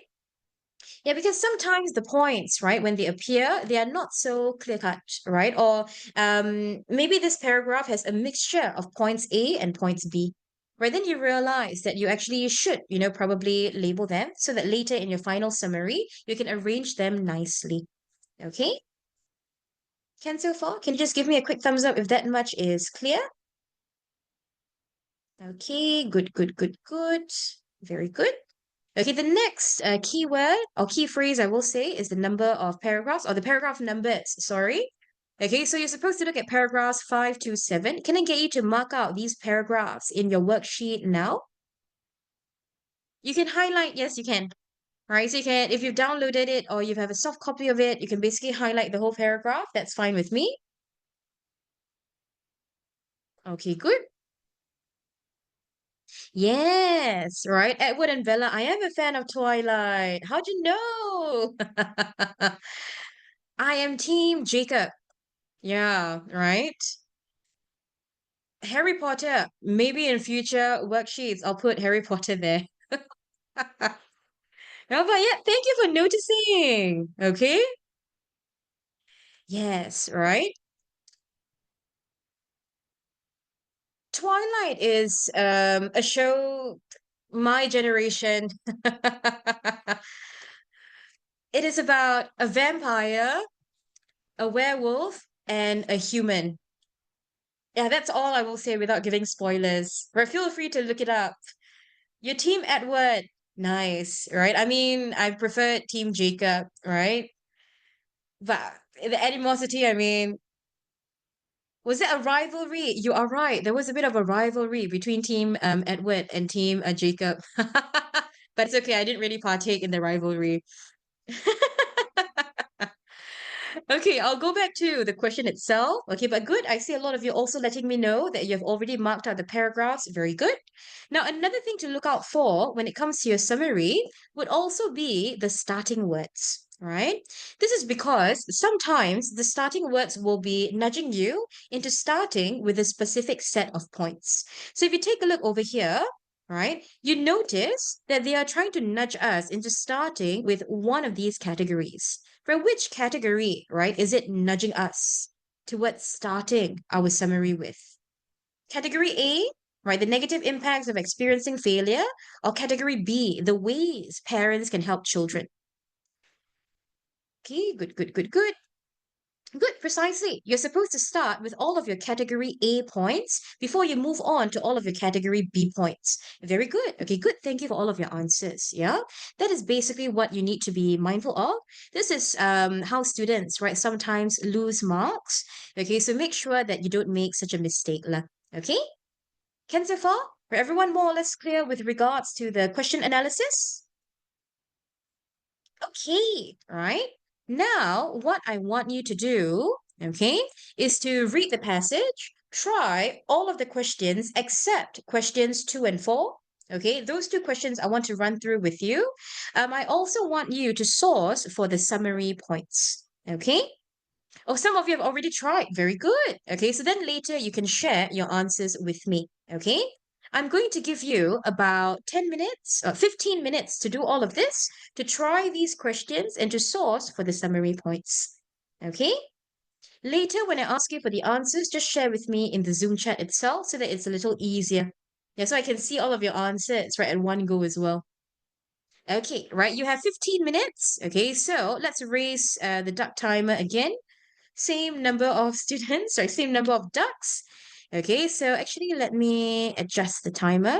Yeah, because sometimes the points, right, when they appear, they are not so clear cut, right? Or maybe this paragraph has a mixture of points A and points B. Right, then you realize that you actually should, probably label them so that later in your final summary, you can arrange them nicely. Okay? Can so far? Can you just give me a quick thumbs up if that much is clear? Okay, good, good, good, good. Very good. Okay, the next keyword or key phrase I will say is the number of paragraphs or the paragraph numbers, sorry. Okay, so you're supposed to look at paragraphs 5 to 7. Can I get you to mark out these paragraphs in your worksheet now? You can highlight, yes, you can. Right, so you can, if you've downloaded it or you have a soft copy of it, you can basically highlight the whole paragraph. That's fine with me. Okay, good. Yes, right. Edward and Bella. I am a fan of Twilight. How'd you know? I am Team Jacob. Yeah, right. Harry Potter. Maybe in future worksheets, I'll put Harry Potter there. No, but yeah, thank you for noticing. Okay. Yes, right. Twilight is a show my generation. It is about a vampire. a werewolf, and a human. Yeah, that's all I will say without giving spoilers. But feel free to look it up. Your team Edward. Nice, right? I mean, I prefer Team Jacob, right? But the animosity, I mean, was it a rivalry? You are right. There was a bit of a rivalry between Team Edward and Team Jacob. But it's okay. I didn't really partake in the rivalry. Okay, I'll go back to the question itself. Okay, but good. I see a lot of you also letting me know that you've already marked out the paragraphs. Very good. Now, another thing to look out for when it comes to your summary would also be the starting words, right? This is because sometimes the starting words will be nudging you into starting with a specific set of points. So if you take a look over here, right, you notice that they are trying to nudge us into starting with one of these categories. For which category, right, is it nudging us towards starting our summary with? Category A, right, the negative impacts of experiencing failure, or category B, the ways parents can help children. Okay, good, good, good, good. Good, precisely. You're supposed to start with all of your category A points before you move on to all of your category B points. Very good. Okay, good. Thank you for all of your answers. Yeah, that is basically what you need to be mindful of. This is how students, right, sometimes lose marks. Okay, so make sure that you don't make such a mistake. Lah. Okay, can so far? For everyone more or less clear with regards to the question analysis? Okay, right. Now, what I want you to do, okay, is to read the passage, try all of the questions except questions 2 and 4. Okay, those two questions I want to run through with you. I also want you to source for the summary points. Okay. Oh, some of you have already tried. Very good. Okay, so then later you can share your answers with me. Okay, I'm going to give you about 10 minutes, 15 minutes to do all of this, to try these questions and to source for the summary points. Okay, later when I ask you for the answers, just share with me in the Zoom chat itself so that it's a little easier. Yeah, so I can see all of your answers right at one go as well. Okay, right, you have 15 minutes. Okay, so let's raise the duck timer again. Same number of students, sorry, same number of ducks. Okay, so actually let me adjust the timer.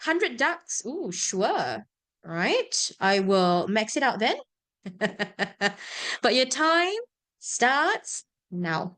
100 ducks, ooh, sure. Right, I will max it out then. But your time starts now.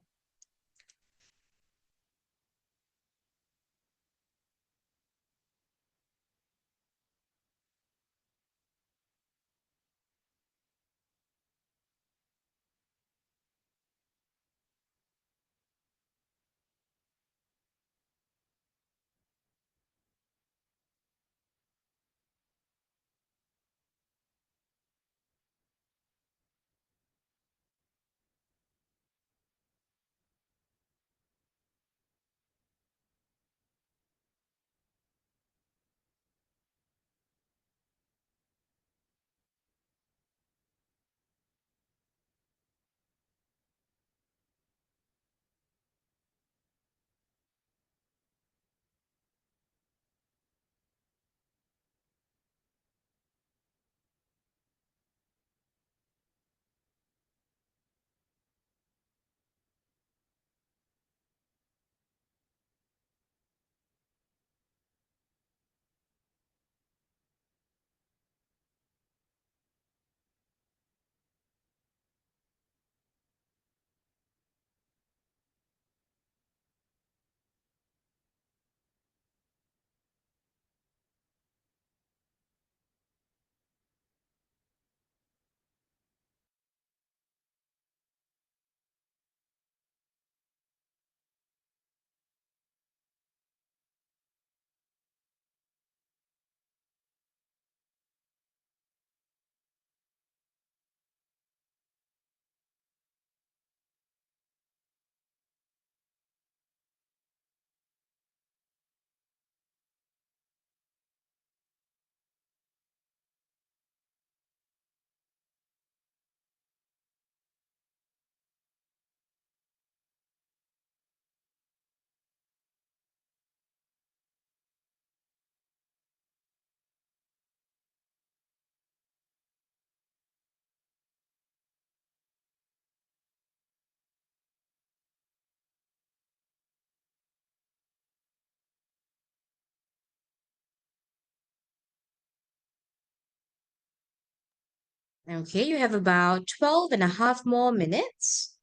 Okay, you have about 12 and a half more minutes.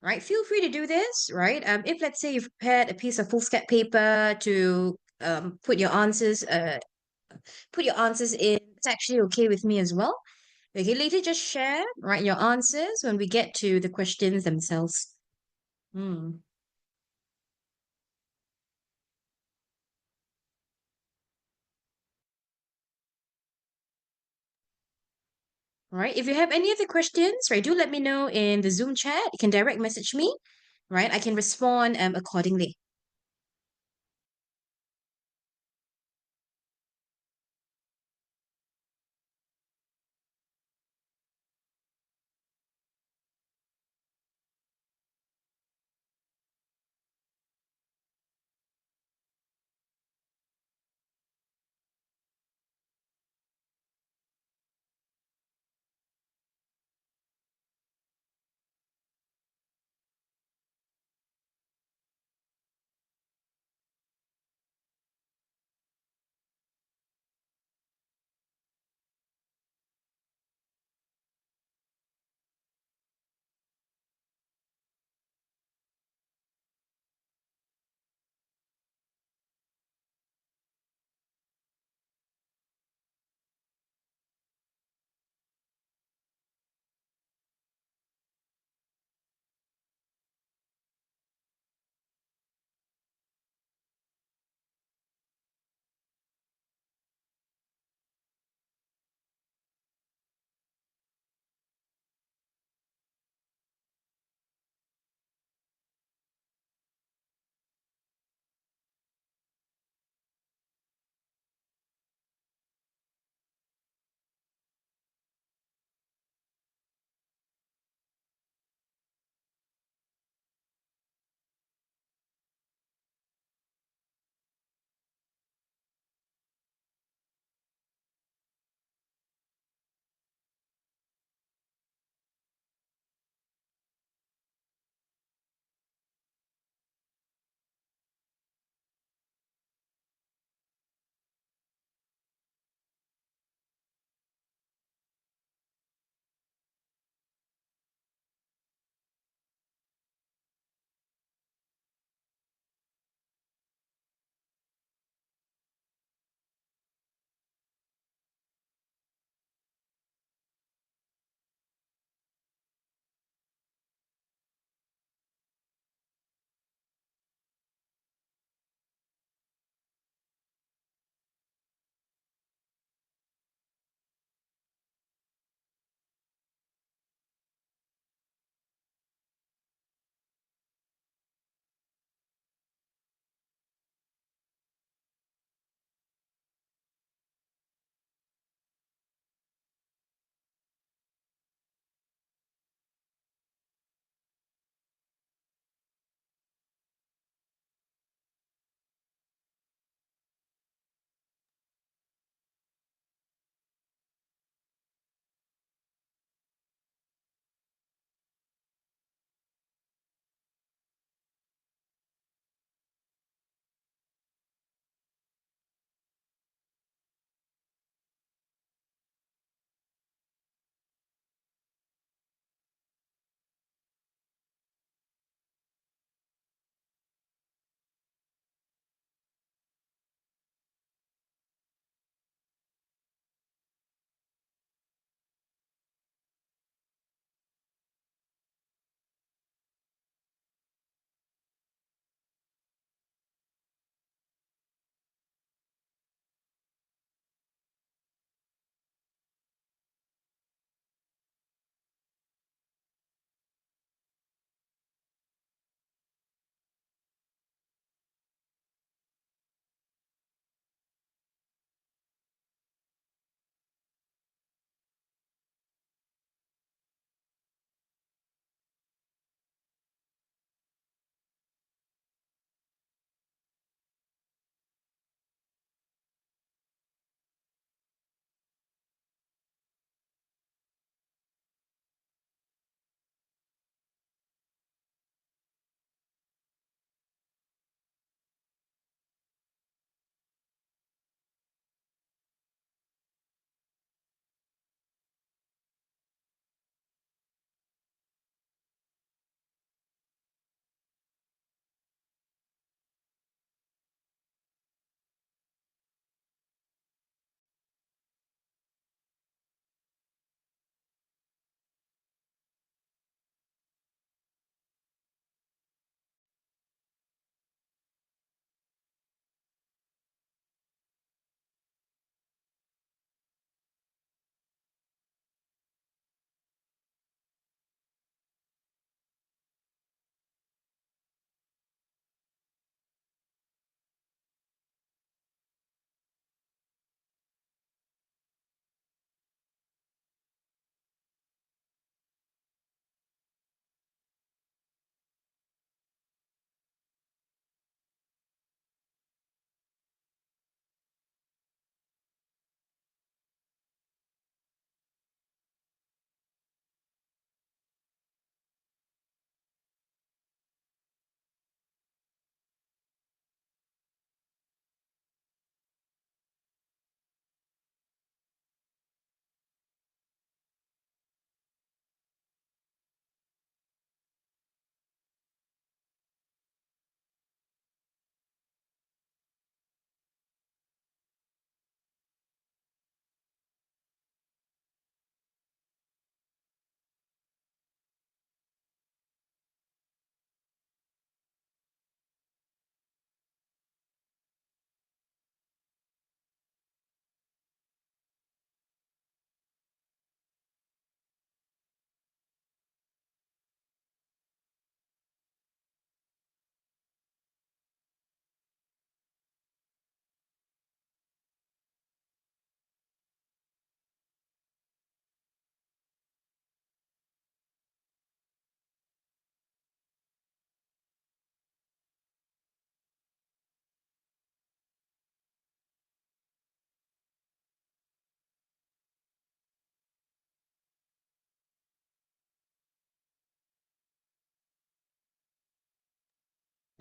Right? Feel free to do this, right? If let's say you've prepared a piece of foolscap paper to put your answers in, it's actually okay with me as well. Okay, later just share, right, your answers when we get to the questions themselves. Hmm. Right. If you have any other questions, right, do let me know in the Zoom chat. You can direct message me, right? I can respond accordingly.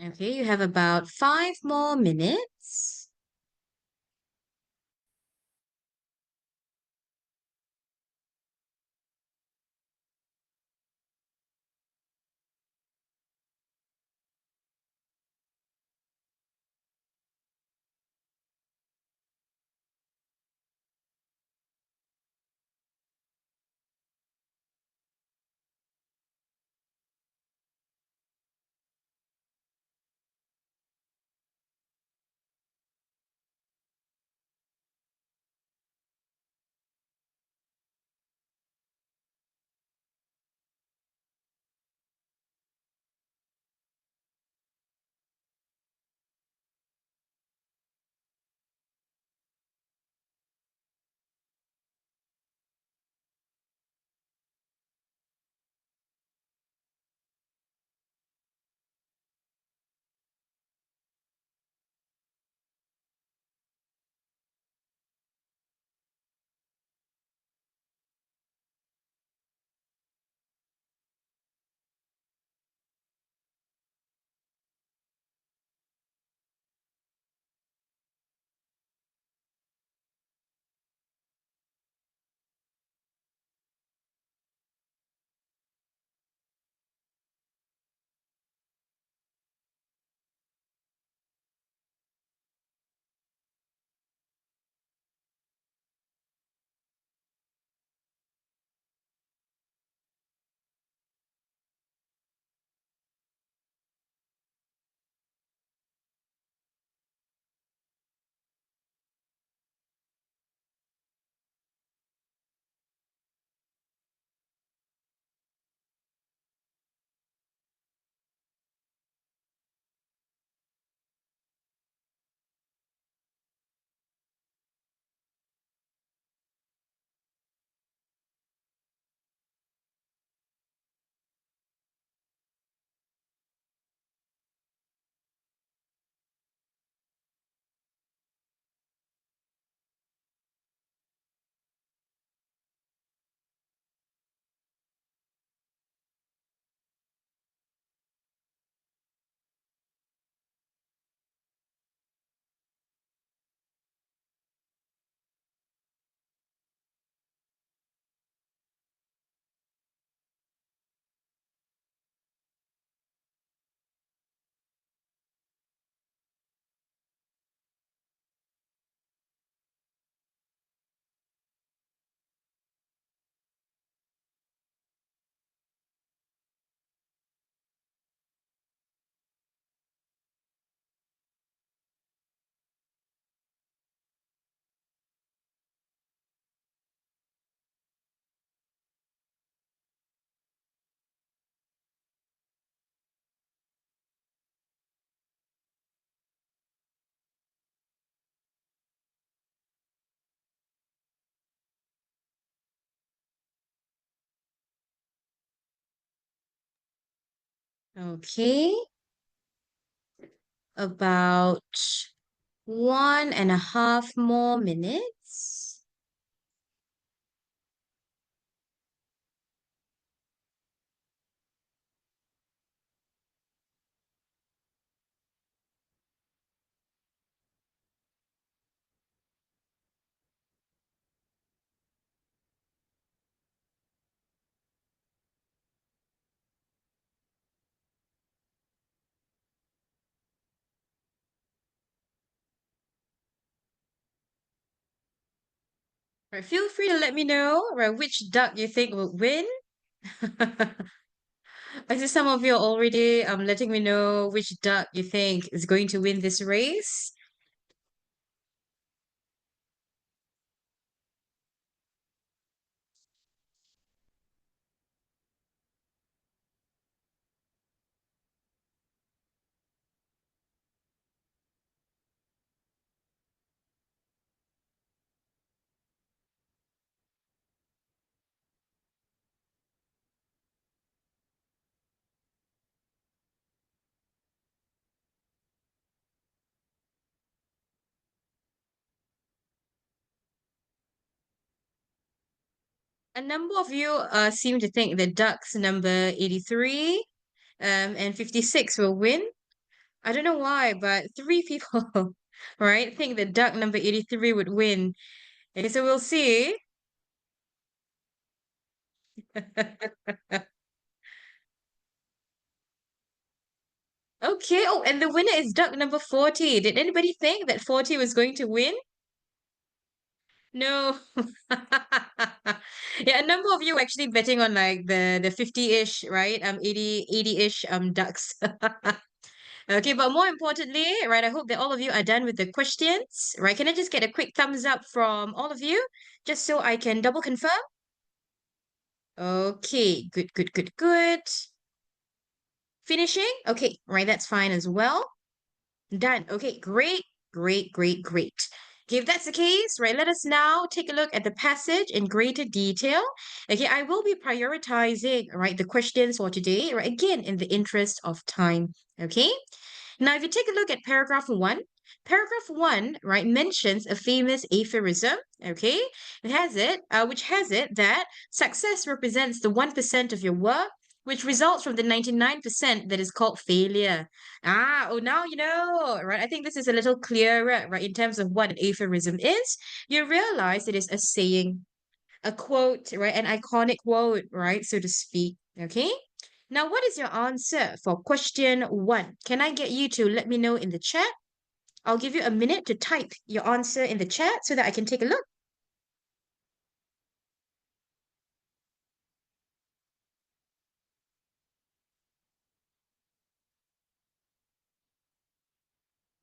Okay, you have about 5 more minutes. Okay, about 1.5 more minutes. Right, feel free to let me know, right, which duck you think will win. I see some of you are already letting me know which duck you think is going to win this race. A number of you seem to think that ducks number 83 and 56 will win. I don't know why, but three people, right, think that duck number 83 would win. Okay, so we'll see. Okay, oh, and the winner is duck number 40. Did anybody think that 40 was going to win? No. Yeah, a number of you were actually betting on like the 50-ish, right? 80-ish ducks. Okay, but more importantly, right, I hope that all of you are done with the questions, right? Can I just get a quick thumbs up from all of you, just so I can double confirm? Okay, good, good, good, good. Finishing? Okay, right, that's fine as well. Done. Okay, great, great, great, great. Okay, if that's the case, right, let us now take a look at the passage in greater detail. Okay, I will be prioritizing, right, the questions for today, right, again, in the interest of time. Okay, now if you take a look at paragraph one, right, mentions a famous aphorism. Okay, which has it that success represents the 1% of your work which results from the 99% that is called failure. Oh, now you know, right? I think this is a little clearer, right, in terms of what an aphorism is. You realize it is a saying, a quote, right? An iconic quote, right? So to speak. Okay. Now, what is your answer for question one? Can I get you to let me know in the chat? I'll give you a minute to type your answer in the chat so that I can take a look.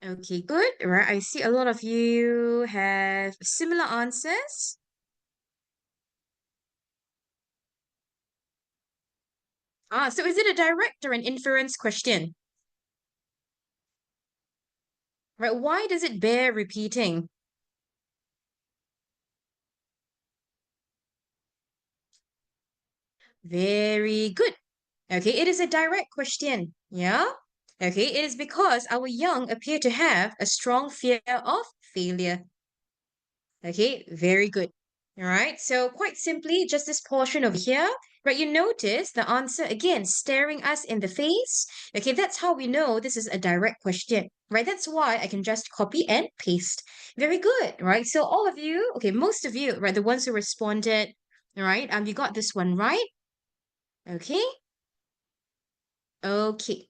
Okay, good. All right. I see a lot of you have similar answers. So is it a direct or an inference question? Right? Why does it bear repeating? Very good. Okay, it is a direct question. Yeah? Okay, it is because our young appear to have a strong fear of failure. Okay, very good. All right, so quite simply, just this portion over here, right? You notice the answer again staring us in the face. Okay, that's how we know this is a direct question, right? That's why I can just copy and paste. Very good, right? So all of you, okay, most of you, right? The ones who responded, all right, you got this one right. Okay, okay.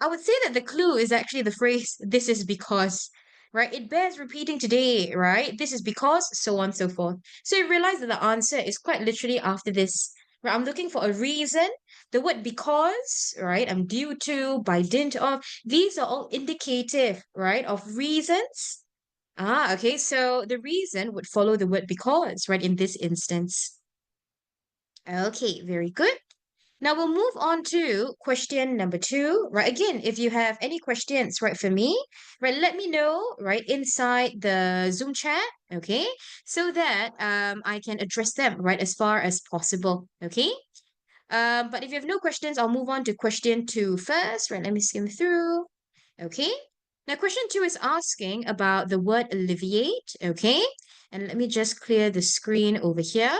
I would say that the clue is actually the phrase, this is because, right? It bears repeating today, right? This is because, so on and so forth. So you realize that the answer is quite literally after this, right? I'm looking for a reason. The word because, right? I'm due to, by dint of, these are all indicative, right? Of reasons. Okay. So the reason would follow the word because, right? In this instance. Okay, very good. Now we'll move on to question number two, right? Again, if you have any questions, right, for me, right, let me know, right, inside the Zoom chat, okay, so that I can address them, right, as far as possible, okay? But if you have no questions, I'll move on to question two first, right? Let me skim through. Okay. Now, question two is asking about the word alleviate. Okay. And let me just clear the screen over here.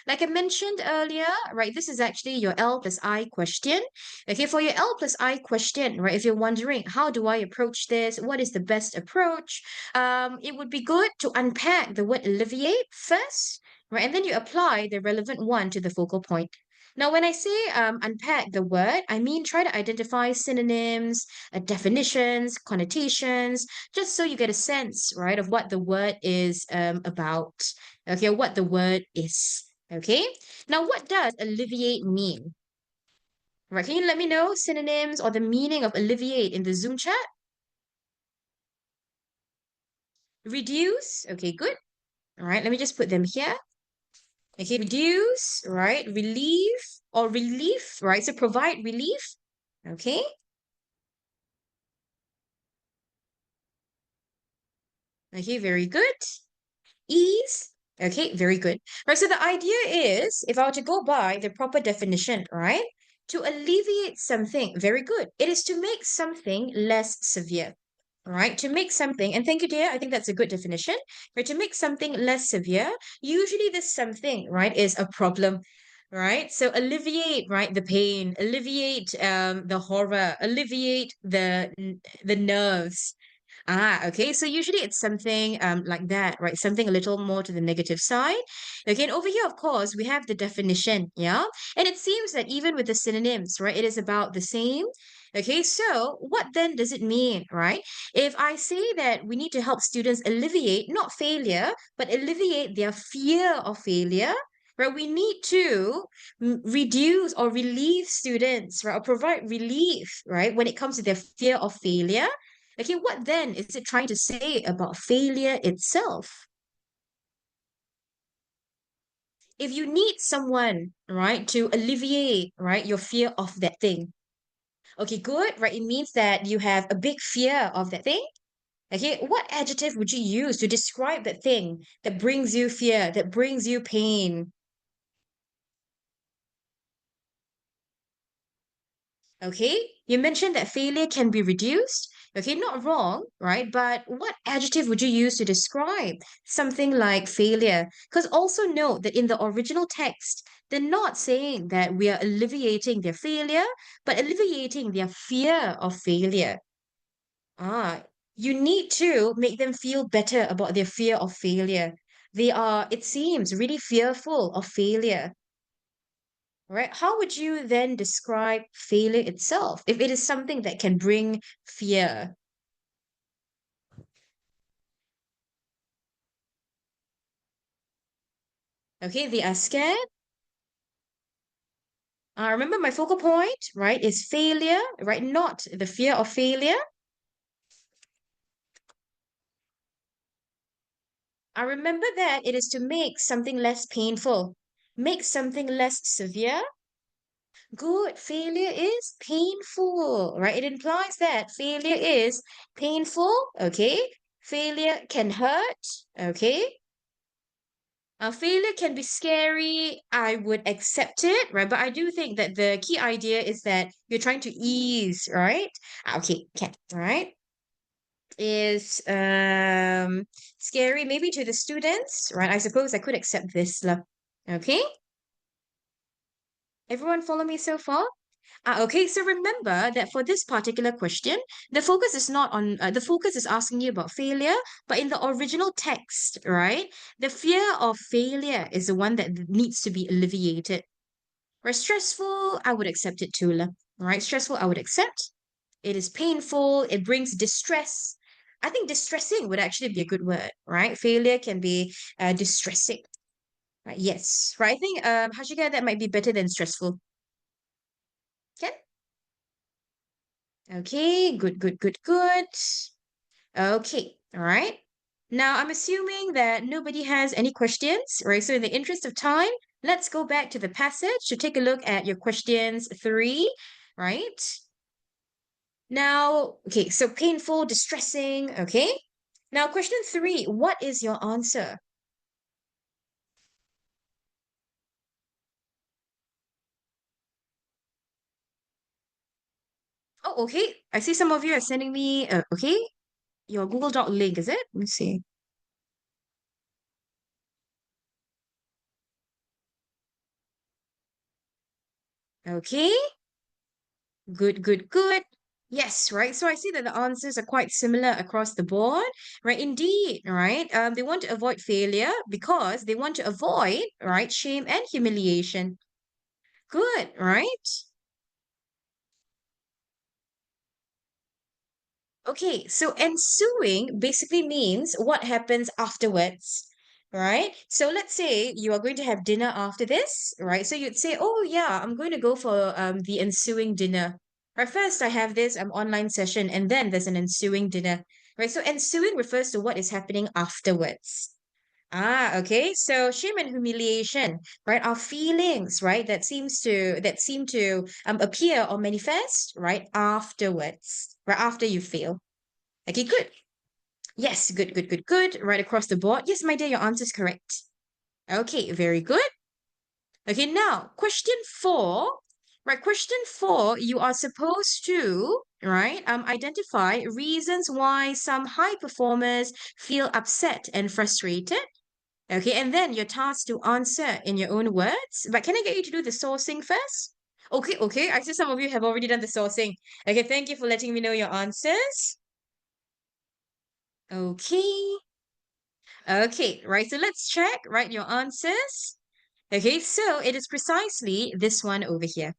Like I mentioned earlier, right, this is actually your L plus I question. Okay, for your L plus I question, right, if you're wondering, how do I approach this? What is the best approach? It would be good to unpack the word alleviate first, right, and then you apply the relevant one to the focal point. Now, when I say unpack the word, I mean try to identify synonyms, definitions, connotations, just so you get a sense, right, of what the word is about. Okay, what the word is. Okay, now what does alleviate mean? Right, can you let me know synonyms or the meaning of alleviate in the Zoom chat? Reduce. Okay, good. All right, let me just put them here. Okay, reduce, right? Relieve or relief, right? So provide relief. Okay. Okay, very good. Ease. Okay, very good. Right, so the idea is, if I were to go by the proper definition, right, to alleviate something, very good. It is to make something less severe, right? To make something, and thank you, dear. I think that's a good definition. Right, to make something less severe, usually this something, right, is a problem. right? So alleviate, right, the pain, alleviate the horror, alleviate the nerves. Ah, okay. So usually it's something like that, right? Something a little more to the negative side. Okay, and over here, of course, we have the definition, yeah? And it seems that even with the synonyms, right, it is about the same. Okay, so what then does it mean, right? If I say that we need to help students alleviate, not failure, but alleviate their fear of failure, right? We need to reduce or relieve students, right? Or provide relief, right? When it comes to their fear of failure. Okay, what then is it trying to say about failure itself? If you need someone, right, to alleviate, right, your fear of that thing. Okay, good, right? It means that you have a big fear of that thing. Okay, what adjective would you use to describe that thing that brings you fear, that brings you pain? Okay, you mentioned that failure can be reduced. Okay, not wrong, right? But what adjective would you use to describe something like failure? Because also note that in the original text, they're not saying that we are alleviating their failure, but alleviating their fear of failure. Ah, you need to make them feel better about their fear of failure. They are, it seems, really fearful of failure. Right? How would you then describe failure itself if it is something that can bring fear? Okay, they are scared. Remember my focal point, right, is failure, right? Not the fear of failure. I remember that it is to make something less painful, make something less severe. Good. Failure is painful, right? It implies that failure is painful, okay? Failure can hurt, okay? Failure can be scary. I would accept it, right? But I do think that the key idea is that you're trying to ease, right? Okay, can, right? Is scary maybe to the students, right? I suppose I could accept this lah. Okay, everyone follow me so far? Okay, so remember that for this particular question, the focus is not on, the focus is asking you about failure, but in the original text, right? The fear of failure is the one that needs to be alleviated. Right? Stressful, I would accept it too, lah. Right? Stressful, I would accept. It is painful, it brings distress. I think distressing would actually be a good word, right? Failure can be distressing. Right? Yes. Right. I think Hashika, that might be better than stressful. Okay? Okay, good, good, good, good. Okay, all right. Now I'm assuming that nobody has any questions, right? So in the interest of time, let's go back to the passage to take a look at your questions three, right? Now, okay, so painful, distressing, okay? Now, question three, what is your answer? Oh, okay. I see some of you are sending me, okay, your Google Doc link, is it? Let me see. Okay, good, good, good. Yes, right. So I see that the answers are quite similar across the board, right? Indeed, right? They want to avoid failure because they want to avoid, right, shame and humiliation. Good, right? Okay, so ensuing basically means what happens afterwards, right? So let's say you are going to have dinner after this, right? So you'd say, oh yeah, I'm going to go for the ensuing dinner. Right, first I have this online session and then there's an ensuing dinner, right? So ensuing refers to what is happening afterwards. Ah, okay. So shame and humiliation, right, are feelings, right, that seem to appear or manifest, right, afterwards, right, after you fail. Okay, good. Yes, good, good, good, good. Right across the board. Yes, my dear, your answer is correct. Okay, very good. Okay, now question four. Right, question four, you are supposed to, right, identify reasons why some high performers feel upset and frustrated. Okay, and then you're tasked to answer in your own words. But can I get you to do the sourcing first? Okay, okay. I see some of you have already done the sourcing. Okay, thank you for letting me know your answers. Okay. Okay, right. So let's check, right, your answers. Okay, so it is precisely this one over here.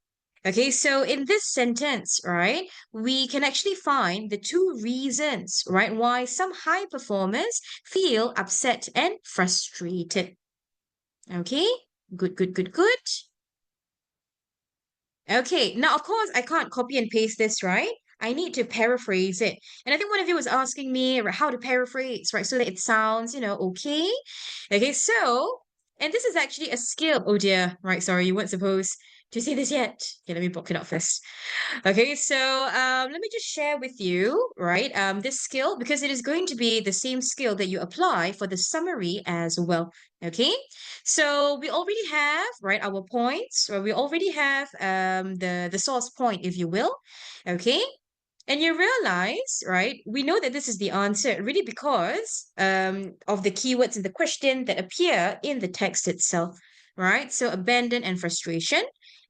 Okay, so in this sentence, right, we can actually find the two reasons, right, why some high performers feel upset and frustrated. Okay, good, good, good, good. Okay, now of course I can't copy and paste this, right? I need to paraphrase it. And I think one of you was asking me how to paraphrase, right? So that it sounds, okay. Okay, so, and this is actually a skill. Oh dear, right, sorry, you weren't supposed to see this yet. Okay, let me book it up first. Okay, so let me just share with you, right, this skill because it is going to be the same skill that you apply for the summary as well. Okay, so we already have, right, our points, or we already have the source point, if you will. Okay, and you realize, right, we know that this is the answer really because of the keywords in the question that appear in the text itself, right? So abandon and frustration.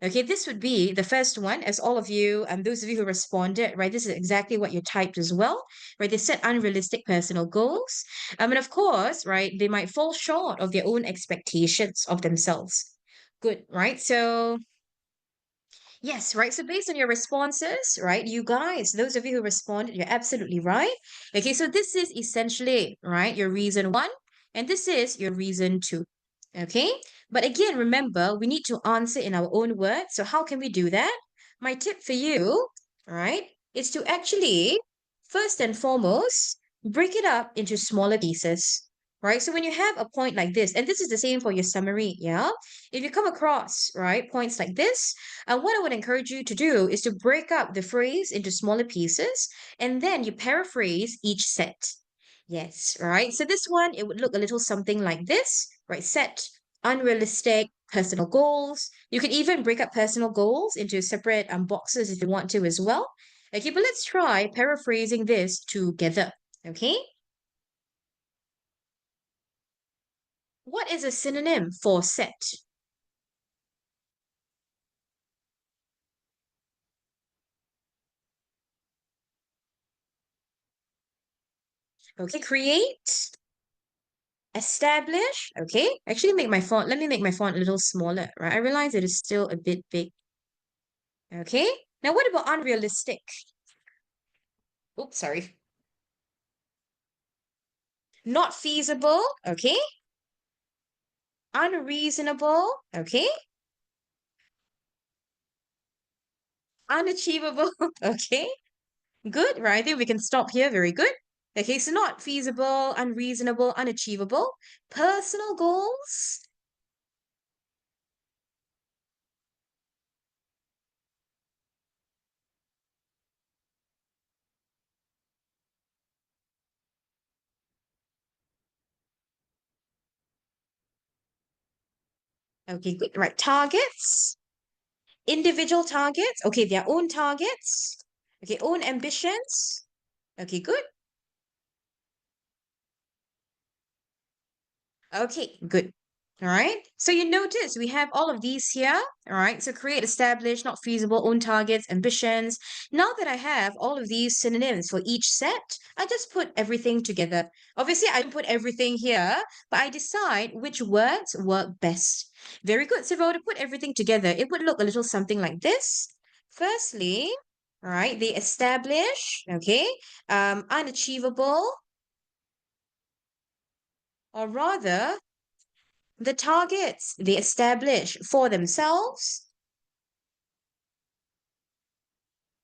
Okay, this would be the first one, as all of you, and those of you who responded, right, this is exactly what you typed as well, right? They set unrealistic personal goals. And of course, right, they might fall short of their own expectations of themselves. Good, right? So yes, right. So based on your responses, right, you guys, those of you who responded, you're absolutely right. Okay, so this is essentially, right, your reason one, and this is your reason two. Okay, but again, remember, we need to answer in our own words. So how can we do that? My tip for you, right, is to actually, first and foremost, break it up into smaller pieces. Right. So when you have a point like this, and this is the same for your summary, yeah. If you come across, right, points like this, and what I would encourage you to do is to break up the phrase into smaller pieces and then you paraphrase each set. Yes, right. So this one, it would look a little something like this, right? Set unrealistic personal goals. You could even break up personal goals into separate boxes if you want to as well. Okay, but let's try paraphrasing this together. Okay, what is a synonym for set? Okay, create. Establish. Okay. Actually make my font. Let me make my font a little smaller, right? I realize it is still a bit big. Okay. Now what about unrealistic? Oops, sorry. Not feasible. Okay. Unreasonable. Okay. Unachievable. Okay. Good, right? I think we can stop here. Very good. Okay, so not feasible, unreasonable, unachievable. Personal goals. Okay, good. Right. Targets. Individual targets. Okay, their own targets. Okay, own ambitions. Okay, good. Okay, good. All right. So you notice we have all of these here. All right. So create, establish, not feasible, own targets, ambitions. Now that I have all of these synonyms for each set, I just put everything together. Obviously, I don't put everything here, but I decide which words work best. Very good. So if I were to put everything together, it would look a little something like this. Firstly, all right, they establish, okay, unachievable, or rather the targets they establish for themselves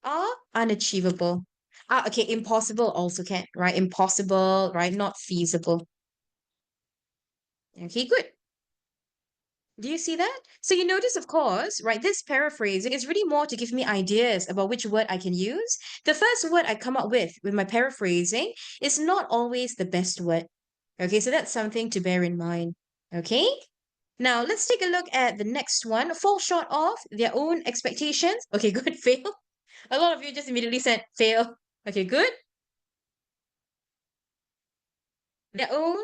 are unachievable. Ah, okay, impossible also can, right? Impossible, right? Not feasible. Okay, good. Do you see that? So you notice, of course, right, this paraphrasing is really more to give me ideas about which word I can use. The first word I come up with my paraphrasing is not always the best word. Okay, so that's something to bear in mind. Okay? Now, let's take a look at the next one. Fall short of their own expectations. Okay, good. Fail. A lot of you just immediately said fail. Okay, good. Their own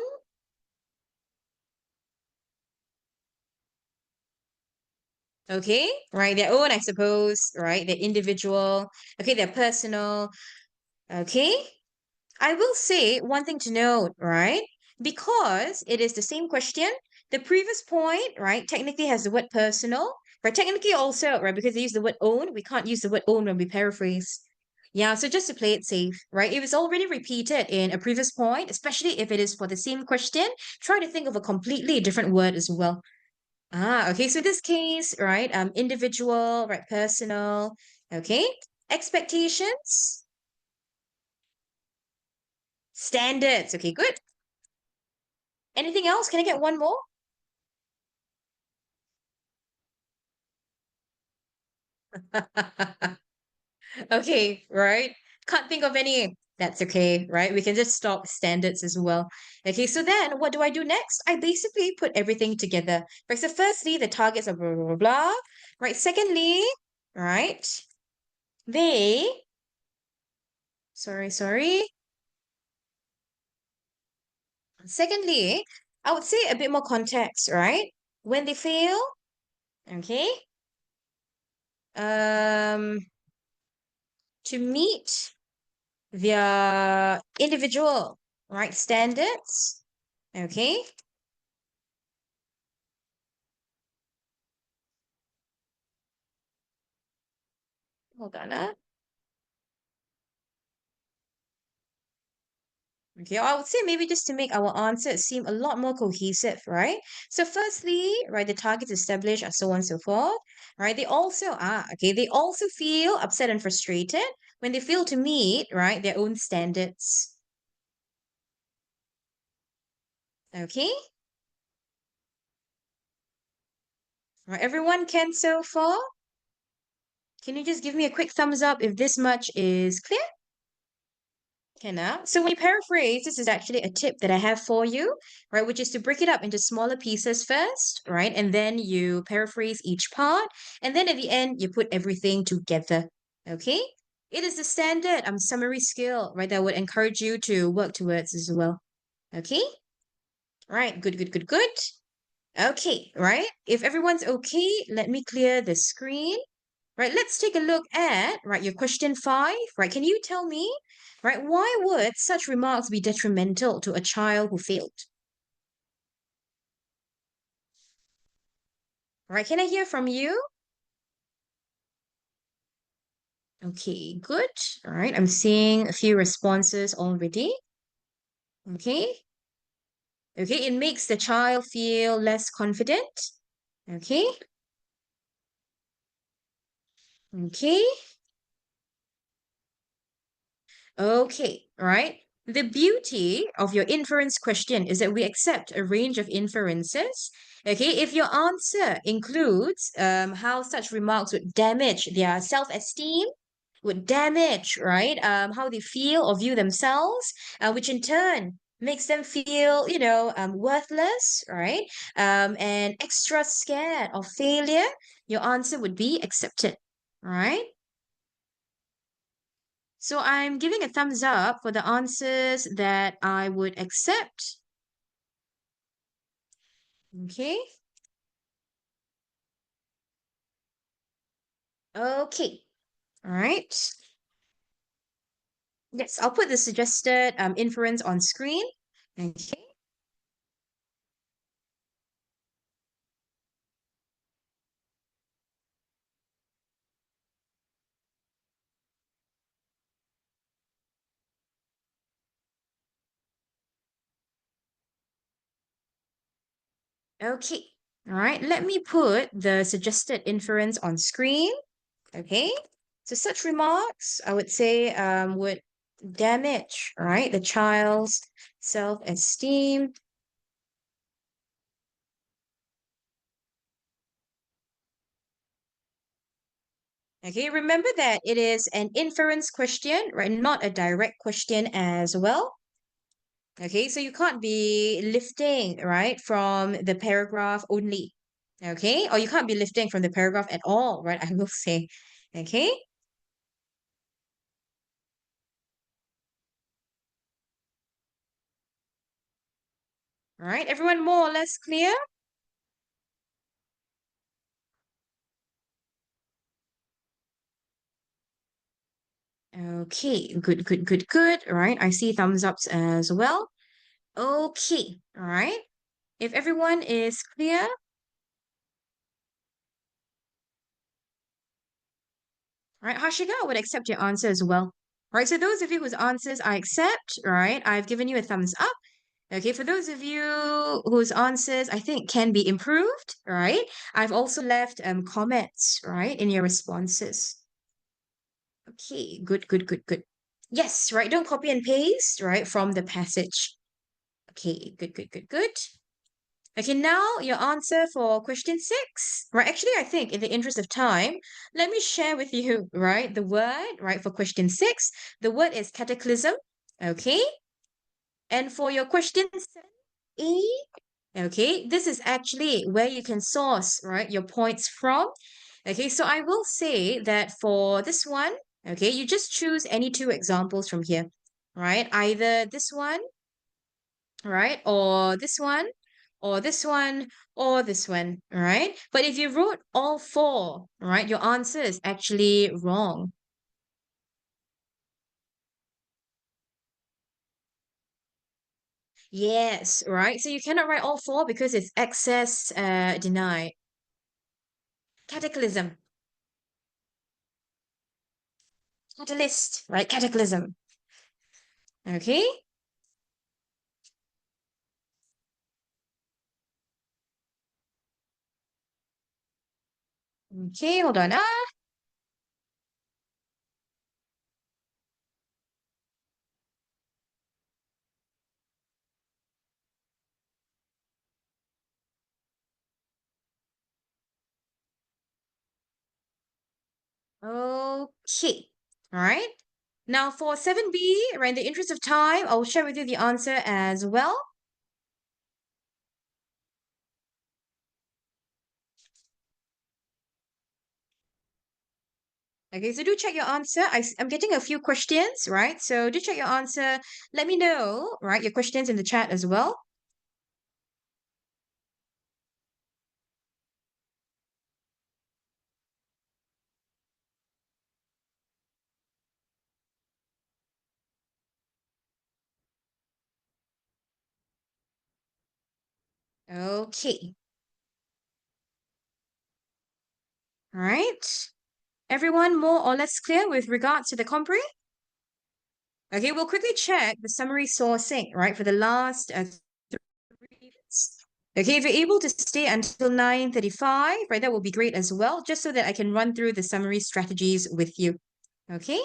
Okay, right? Their own, I suppose, right? Their individual, okay, their personal, okay? I will say one thing to note, right? Because it is the same question, the previous point, right, technically has the word personal, but technically also, right, because they use the word own, we can't use the word own when we paraphrase. Yeah, so just to play it safe, right? If it's already repeated in a previous point, especially if it is for the same question, try to think of a completely different word as well. Ah, okay, so this case, right, individual, right, personal, okay? Expectations, standards, okay, good. Anything else? Can I get one more? Okay, right? Can't think of any. That's okay, right? We can just stop standards as well. Okay, so then what do I do next? I basically put everything together. Right, so firstly, the targets are blah, blah, blah, blah. Right, secondly, right, they, sorry. Secondly, I would say a bit more context, right? When they fail, okay, um, to meet their individual, right, standards, okay, hold on, okay, I would say maybe just to make our answers seem a lot more cohesive, right? So firstly, right, the targets established and so on and so forth, right? They also are, okay, they also feel upset and frustrated when they fail to meet, right, their own standards. Okay, right, everyone can so far? Can you just give me a quick thumbs up if this much is clear? Can I? So when you paraphrase, this is actually a tip that I have for you, right? Which is to break it up into smaller pieces first, right? And then you paraphrase each part. And then at the end, you put everything together. Okay? It is the standard summary skill, right? That would encourage you to work towards as well. Okay? Right. Good. Okay, right? If everyone's okay, let me clear the screen. Right, let's take a look at, right, your question 5, right? Can you tell me, right, why would such remarks be detrimental to a child who failed? Right, can I hear from you? Okay, good. All right, I'm seeing a few responses already. Okay. Okay, it makes the child feel less confident. Okay. Okay. Okay, all right. The beauty of your inference question is that we accept a range of inferences. Okay, if your answer includes how such remarks would damage their self-esteem, would damage, right, how they feel or view themselves, which in turn makes them feel, worthless, right, and extra scared of failure, your answer would be accepted, right? So I'm giving a thumbs up for the answers that I would accept. Okay. Okay. All right. Yes, I'll put the suggested inference on screen. Okay. Okay. All right. Let me put the suggested inference on screen. Okay. So such remarks, I would say, would damage, right, the child's self-esteem. Okay, remember that it is an inference question, right? Not a direct question as well. Okay, so you can't be lifting, right, from the paragraph only. Okay, or you can't be lifting from the paragraph at all, right? I will say. Okay, all right, everyone more or less clear? Okay, good, good, good, good. All right, I see thumbs ups as well. Okay, all right. If everyone is clear, right, Hashika, I would accept your answer as well. Right, so those of you whose answers I accept, right, I've given you a thumbs up. Okay, for those of you whose answers I think can be improved, right, I've also left comments, right, in your responses. Okay, good, good, good, good. Yes, right, don't copy and paste, right, from the passage. Okay, good, good, good, good. Okay, now your answer for question six. Right, actually, I think in the interest of time, let me share with you, right, the word, right, for question six. The word is cataclysm. Okay. And for your question seven, E, okay, this is actually where you can source, right, your points from. Okay, so I will say that for this one, okay, you just choose any two examples from here, right? Either this one, right? Or this one, or this one, or this one, right? But if you wrote all four, right, your answer is actually wrong. Yes, right? So you cannot write all four because it's access denied. Cataclysm, catalyst, right? Cataclysm. Okay? Okay, hold on. Okay. All right. Now for 7B, right, in the interest of time, I'll share with you the answer as well. Okay, so do check your answer. I'm getting a few questions, right? So do check your answer. Let me know, right, your questions in the chat as well. Okay. All right. Everyone more or less clear with regards to the compre? Okay, we'll quickly check the summary sourcing, right, for the last 3 minutes. Okay, if you're able to stay until 9:35, right, that will be great as well, just so that I can run through the summary strategies with you. Okay?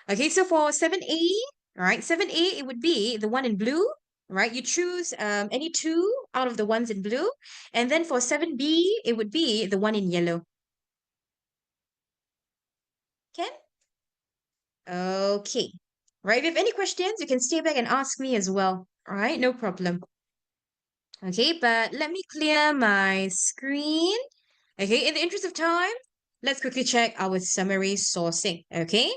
Okay, so for 7A, right, 7A, it would be the one in blue, right? You choose any two out of the ones in blue. And then for 7B, it would be the one in yellow. Ken? Okay. Right, if you have any questions, you can stay back and ask me as well. All right, no problem. Okay, but let me clear my screen. Okay, in the interest of time, let's quickly check our summary sourcing. Okay,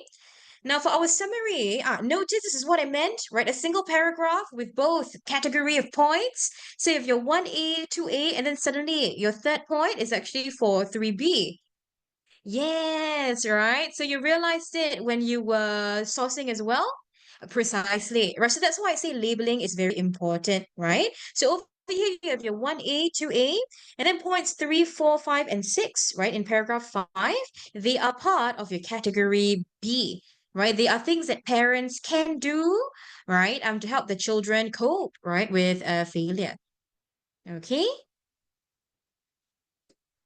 now for our summary, notice this is what I meant, right? A single paragraph with both category of points. So if you're 1A, 2A, and then suddenly your third point is actually for 3B. Yes, right. So you realized it when you were sourcing as well? Precisely. Right. So that's why I say labeling is very important, right? So over here you have your 1A, 2A, and then points 3, 4, 5, and 6, right? In paragraph 5, they are part of your category B, right? They are things that parents can do, right? To help the children cope, right, with failure. Okay?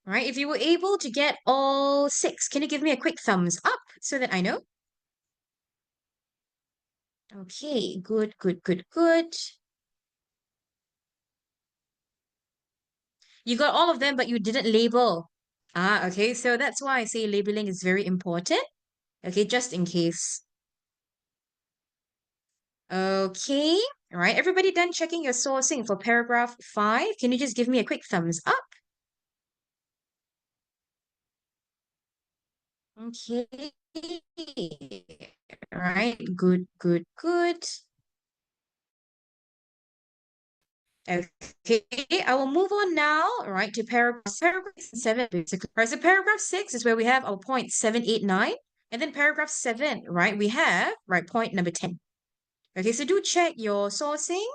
Right? If you were able to get all six, can you give me a quick thumbs up so that I know? Okay, good, good, good, good. You got all of them, but you didn't label. Okay, so that's why I say labeling is very important. Okay, just in case. Okay, all right. Everybody done checking your sourcing for paragraph 5? Can you just give me a quick thumbs up? Okay. All right, good, good, good. Okay, I will move on now, all right, to paragraph 7, basically. Right, so paragraph 6 is where we have our points 7, 8, 9. And then paragraph 7, right, we have, right, point number 10. Okay, so do check your sourcing.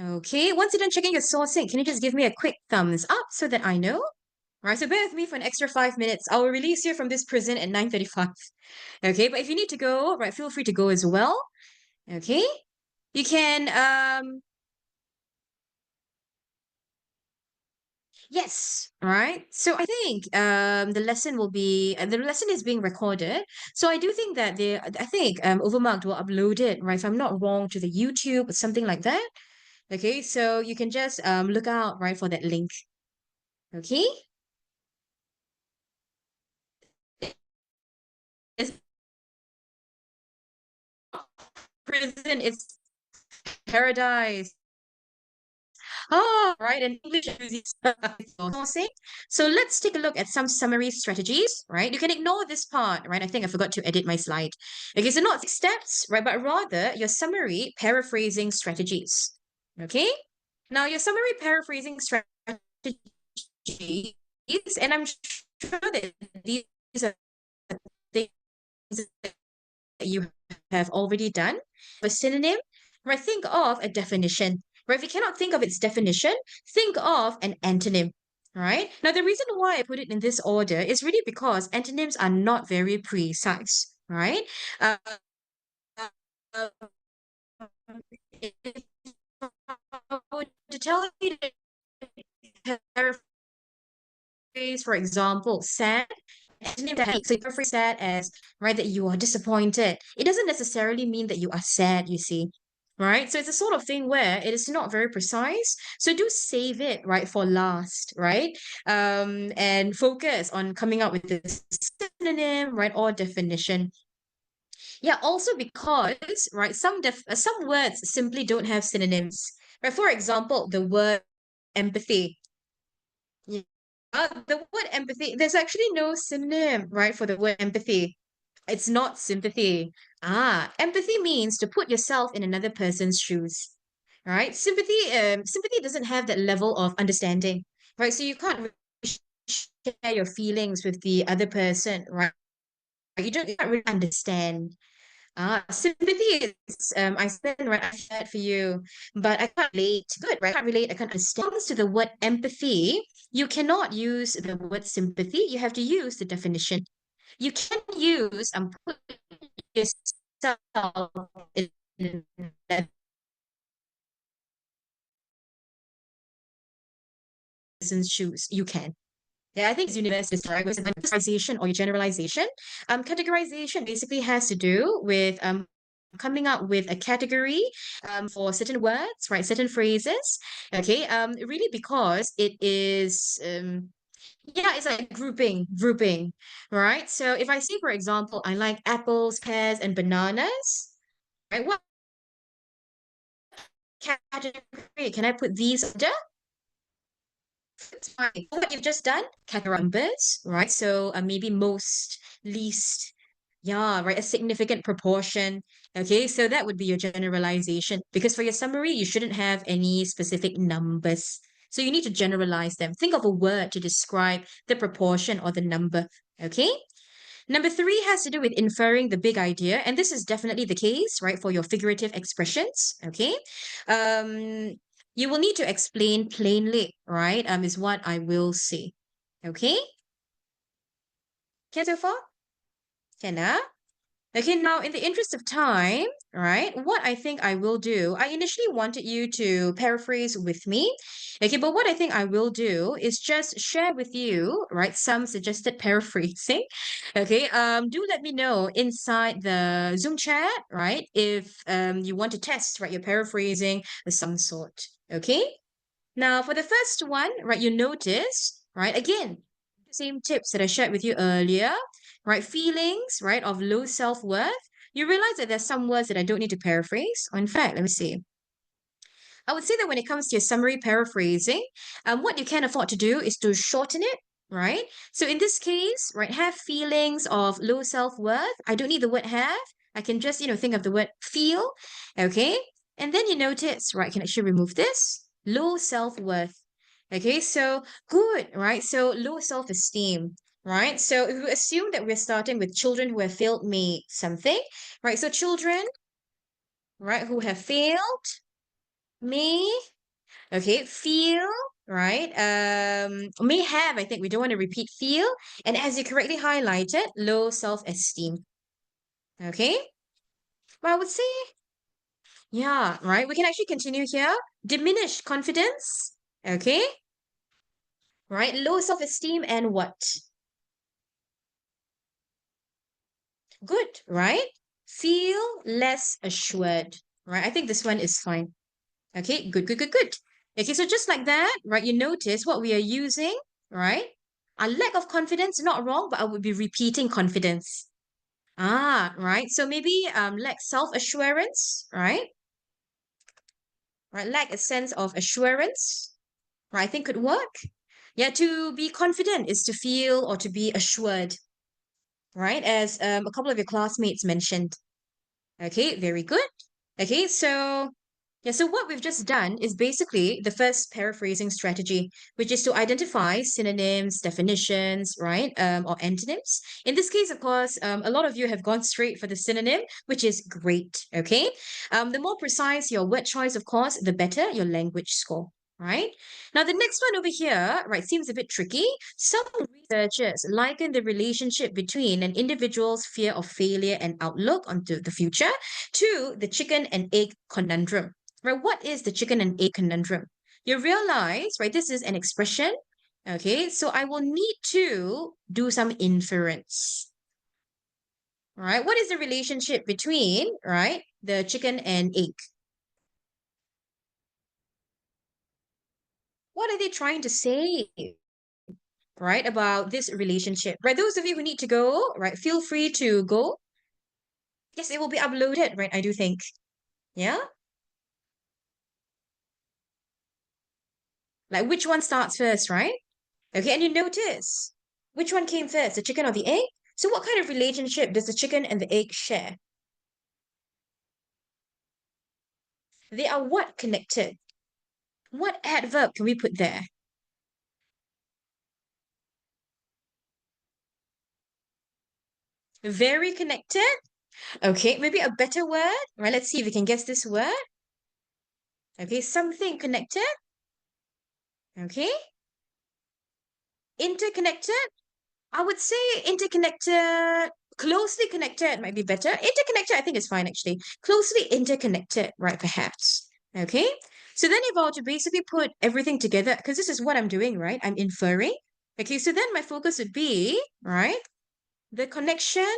Okay, once you're done checking your sourcing, can you just give me a quick thumbs up so that I know? Right, so bear with me for an extra 5 minutes. I will release you from this prison at 9:35. Okay, but if you need to go, right, feel free to go as well. Okay, you can yes, all right. So I think the lesson will be the lesson is being recorded. So I do think that I think Overmugged will upload it, right? If I'm not wrong, to the YouTube or something like that. Okay, so you can just look out, right, for that link. Okay? It's prison, it's paradise. Oh, right, and English is sourcing. So let's take a look at some summary strategies, right? You can ignore this part, right? I think I forgot to edit my slide. Okay, so not 6 steps, right? But rather your summary paraphrasing strategies. Okay? Now your summary paraphrasing strategies, and I'm sure that these are things that you have already done. A synonym, right? Think of a definition. Right? If you cannot think of its definition, think of an antonym. Right? Now, the reason why I put it in this order is really because antonyms are not very precise. Right? Uh, uh, if I were to tell you to paraphrase, for example, sad, antonym that so you paraphrase sad as right that you are disappointed. It doesn't necessarily mean that you are sad, you see. Right? So it's a sort of thing where it is not very precise. So do save it, right, for last, right? And focus on coming up with this synonym, right, or definition. Yeah, also because, right, some words simply don't have synonyms. Right? For example, the word empathy. Yeah. The word empathy, there's actually no synonym, right, for the word empathy. It's not sympathy. Empathy means to put yourself in another person's shoes, right? Sympathy doesn't have that level of understanding, right? So you can't really share your feelings with the other person, right? You can't really understand. Sympathy is I spend right I shared for you, but I can't relate. Good, right? I can't relate. I can't understand. When it comes to the word empathy, you cannot use the word sympathy. You have to use the definition. You can use and put yourself in that person's shoes. You can. Yeah, I think it's universal, right? With categorization or your generalization. Categorization basically has to do with coming up with a category for certain words, right? Certain phrases. Okay. Really because it is yeah, it's like grouping, right? So if I say, for example, I like apples, pears, and bananas, right? What category can I put these under? It's fine. What you've just done, category numbers, right? So maybe most, least, yeah, right? A significant proportion. Okay, so that would be your generalization because for your summary, you shouldn't have any specific numbers. So you need to generalize them. Think of a word to describe the proportion or the number. Okay. Number 3 has to do with inferring the big idea, and this is definitely the case, right, for your figurative expressions. Okay. Um, you will need to explain plainly, right? Is what I will say. Okay? Can so far? Can Okay, now in the interest of time, right, what I think I will do, I initially wanted you to paraphrase with me. Okay, but what I think I will do is just share with you, right, some suggested paraphrasing. Okay, do let me know inside the Zoom chat, right, if you want to test, right, your paraphrasing of some sort. Okay? Now, for the first one, right, you notice, right, again, same tips that I shared with you earlier, right, feelings, right, of low self-worth. you realize that there's some words that I don't need to paraphrase. Or in fact, let me see. I would say that when it comes to your summary paraphrasing, what you can afford to do is to shorten it, right? So in this case, right, have feelings of low self-worth. I don't need the word have. I can just, think of the word feel, okay? And then you notice, right, I can actually remove this. Low self-worth. Okay, so good, right? So low self-esteem, right? So if we assume that we're starting with children who have failed me something, right? So children, right, who have failed me, okay, feel, right? May have, I think we don't want to repeat feel. And as you correctly highlighted, low self-esteem. Okay? Well, I would say, yeah, right? We can actually continue here. Diminished confidence. Okay? Right? Low self-esteem and what? Good, right? Feel less assured. Right? I think this one is fine. Okay, good, good, good, good. Okay, so just like that, right, you notice what we are using, right? A lack of confidence, not wrong, but I would be repeating confidence. Ah, right. So maybe lack self-assurance, right? Right, lack a sense of assurance, right? I think could work. Yeah, to be confident is to feel or to be assured, right? As a couple of your classmates mentioned. Okay, very good. Okay, so yeah, so what we've just done is basically the first paraphrasing strategy, which is to identify synonyms, definitions, right? Or antonyms. In this case, of course, a lot of you have gone straight for the synonym, which is great, okay? The more precise your word choice, of course, the better your language score. Right? Now, the next one over here, right, seems a bit tricky. Some researchers liken the relationship between an individual's fear of failure and outlook onto the future to the chicken and egg conundrum. Right? What is the chicken and egg conundrum? You realize, right, this is an expression. Okay, so I will need to do some inference. Right? What is the relationship between, right, the chicken and egg? What are they trying to say? Right, about this relationship. Right, those of you who need to go, right, feel free to go. Yes, it will be uploaded, right? I do think. Yeah? Like which one starts first, right? Okay, and you notice which one came first, the chicken or the egg? So what kind of relationship does the chicken and the egg share? They are what connected? What adverb can we put there? Very connected. Okay, maybe a better word. Right, let's see if we can guess this word. Okay, something connected. Okay. Interconnected. I would say interconnected, closely connected might be better. Interconnected, I think is fine actually. Closely interconnected, right? Perhaps. Okay. So then if I were to basically put everything together, because this is what I'm doing, right? I'm inferring. Okay, so then my focus would be, right? The connection,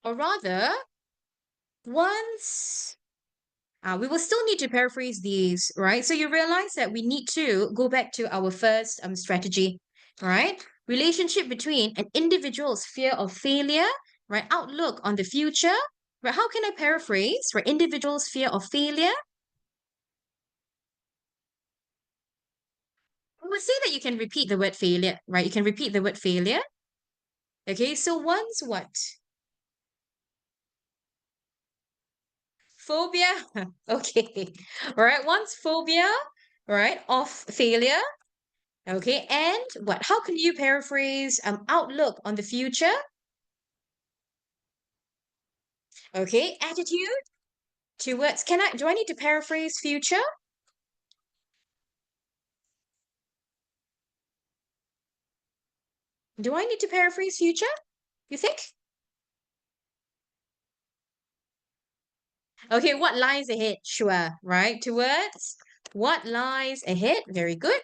or rather, once we will still need to paraphrase these, right? So you realize that we need to go back to our first strategy, right? Relationship between an individual's fear of failure, right? Outlook on the future, right? How can I paraphrase for individual's fear of failure? I would say that you can repeat the word failure, right? You can repeat the word failure. Okay, so once what? Phobia. Okay. All right, once phobia, right, of failure. Okay, and what? How can you paraphrase outlook on the future? Okay, attitude towards do I need to paraphrase future? Do I need to paraphrase future? You think? Okay, what lies ahead? Sure, right? Towards what lies ahead? Very good.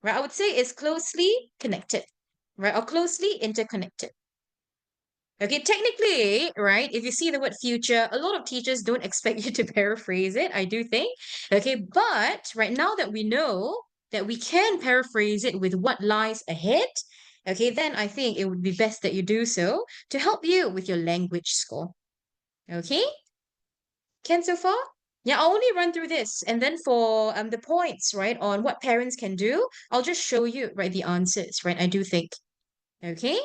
Right, I would say it's closely connected, right? Or closely interconnected. Okay, technically, right, if you see the word future, a lot of teachers don't expect you to paraphrase it, I do think. Okay, but right now that we know that we can paraphrase it with what lies ahead, okay, then I think it would be best that you do so to help you with your language score. Okay? Can so far? Yeah, I'll only run through this. And then for the points, right, on what parents can do, I'll just show you, right, the answers, right? I do think. Okay?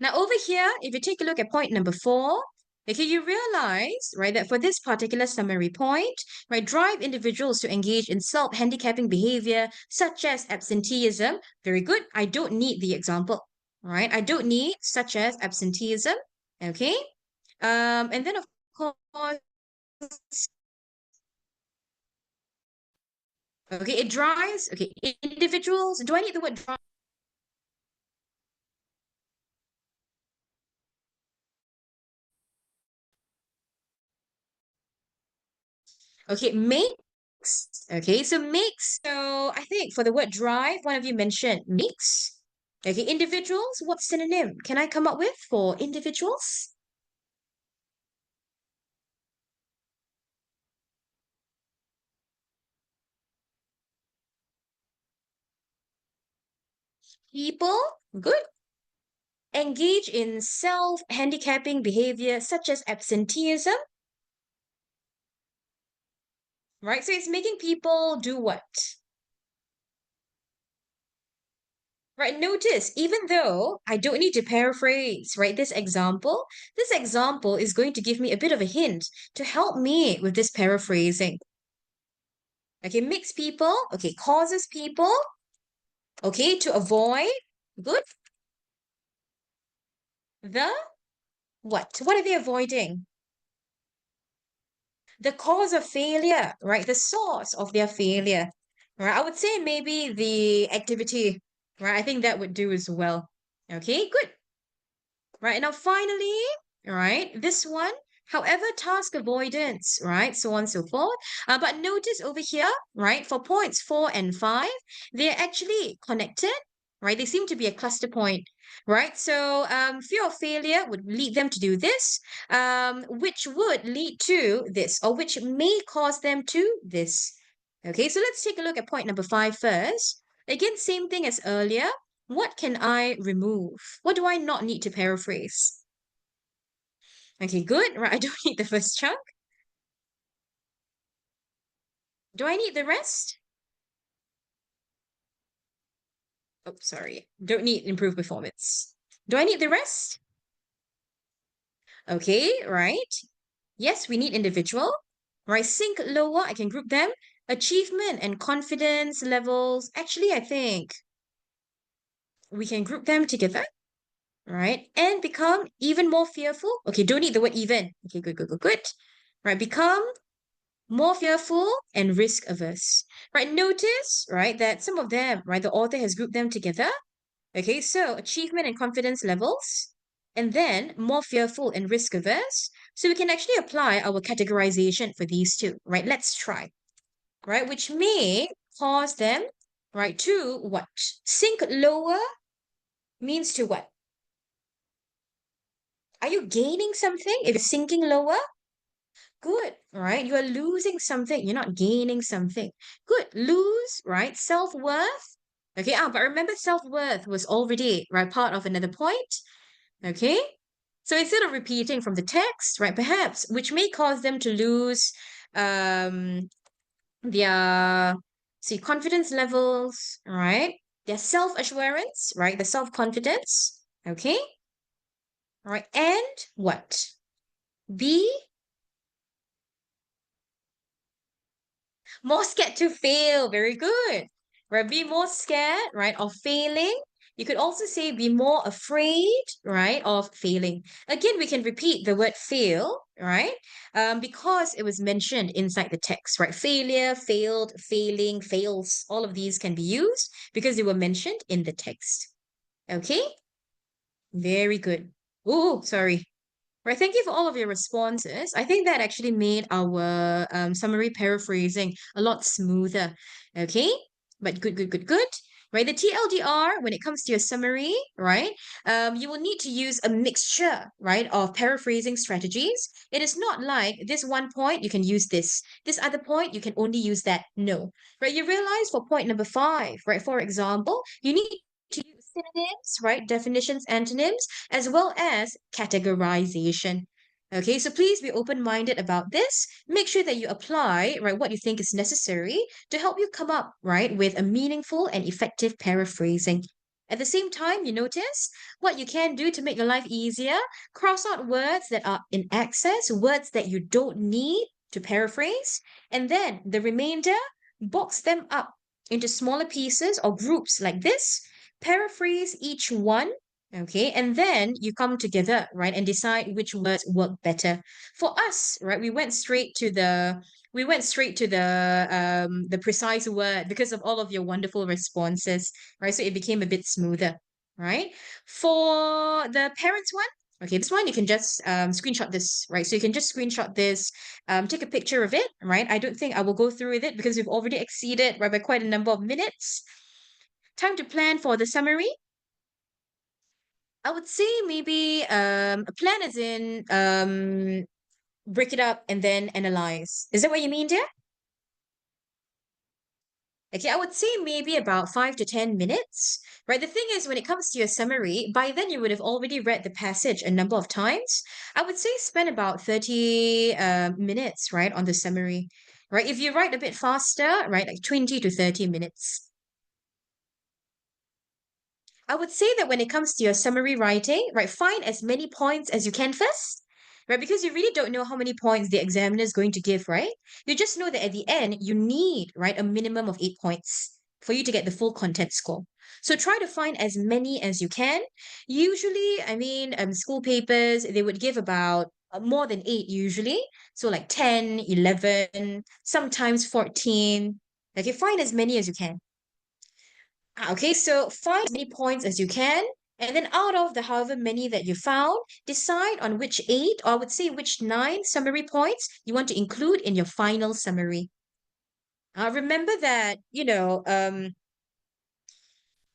Now over here, if you take a look at point number 4, okay, you realize, right, that for this particular summary point, right, drive individuals to engage in self-handicapping behavior such as absenteeism. Very good. I don't need the example, right? I don't need such as absenteeism. Okay. And then of course, okay, it drives, okay, individuals. Do I need the word drive? Okay, makes. Okay, so makes. So I think for the word drive, one of you mentioned makes. Okay, individuals, what synonym can I come up with for individuals? People, good. Engage in self-handicapping behavior such as absenteeism, right? So it's making people do what? Right, notice, even though I don't need to paraphrase, right, this example is going to give me a bit of a hint to help me with this paraphrasing. Okay, makes people, okay, causes people, okay, to avoid, good, the what? What are they avoiding? The cause of failure, right? The source of their failure, right? I would say maybe the activity, right? I think that would do as well. Okay, good. Right, now finally, right, this one, however, task avoidance, right, so on and so forth. But notice over here, right, for points 4 and 5, they're actually connected, right? They seem to be a cluster point, right? So fear of failure would lead them to do this, which would lead to this, or which may cause them to this. Okay, so let's take a look at point number 5 first. Again, same thing as earlier. What can I remove? What do I not need to paraphrase? Okay, good. Right, I don't need the first chunk. Do I need the rest? Oh, sorry. Don't need improved performance. Do I need the rest? Okay, right. Yes, we need individual. Right, sync lower, I can group them. Achievement and confidence levels. Actually, I think we can group them together, right? And become even more fearful. Okay, don't need the word even. Okay, good, good, good, good. Right, become more fearful and risk averse. Right, notice, right, that some of them, right, the author has grouped them together. Okay, so achievement and confidence levels, and then more fearful and risk averse. So we can actually apply our categorization for these two, right? Let's try, right? Which may cause them, right, to what? Sink lower means to what? Are you gaining something if you're sinking lower? Good, right? You are losing something. You're not gaining something. Good. Lose, right? Self-worth. Okay, but remember self-worth was already, right, part of another point. Okay? So instead of repeating from the text, right, perhaps, which may cause them to lose their, see, confidence levels, right? Their self-assurance, right? The self-confidence. Okay? All right. And what? Be more scared to fail. Very good. Right? Be more scared, right, of failing. You could also say be more afraid, right, of failing. Again, we can repeat the word fail, right? Because it was mentioned inside the text, right? Failure, failed, failing, fails. All of these can be used because they were mentioned in the text. Okay? Very good. Oh, sorry. Right, thank you for all of your responses. I think that actually made our summary paraphrasing a lot smoother. Okay, but good, good, good, good. Right, the TLDR, when it comes to your summary, right, you will need to use a mixture, right, of paraphrasing strategies. It is not like this one point, you can use this other point, you can only use that. No, right, you realize for point number 5, right, for example, you need to use synonyms, right? Definitions, antonyms, as well as categorization. Okay, so please be open-minded about this. Make sure that you apply, right, what you think is necessary to help you come up, right, with a meaningful and effective paraphrasing. At the same time, you notice what you can do to make your life easier. Cross out words that are in excess, words that you don't need to paraphrase, and then the remainder, box them up into smaller pieces or groups like this, paraphrase each one, okay, and then you come together, right, and decide which words work better. For us, right, we went straight to the precise word because of all of your wonderful responses, right? So it became a bit smoother, right? For the parents one, okay, this one you can just screenshot this, right? So you can just screenshot this, take a picture of it, right? I don't think I will go through with it because we've already exceeded, right, by quite a number of minutes. Time to plan for the summary. I would say maybe a plan as in break it up and then analyze. Is that what you mean, dear? Okay, I would say maybe about 5 to 10 minutes, right? The thing is, when it comes to your summary, by then you would have already read the passage a number of times. I would say spend about 30 minutes, right, on the summary, right? If you write a bit faster, right, like 20 to 30 minutes. I would say that when it comes to your summary writing, right, find as many points as you can first, right? Because you really don't know how many points the examiner is going to give, right? You just know that at the end, you need, right, a minimum of 8 points for you to get the full content score. So try to find as many as you can. Usually, I mean, school papers, they would give about more than 8 usually. So like 10, 11, sometimes 14. Okay, find as many as you can. Okay, so find as many points as you can, and then out of the however many that you found, decide on which 8, or I would say which 9 summary points you want to include in your final summary. Remember that,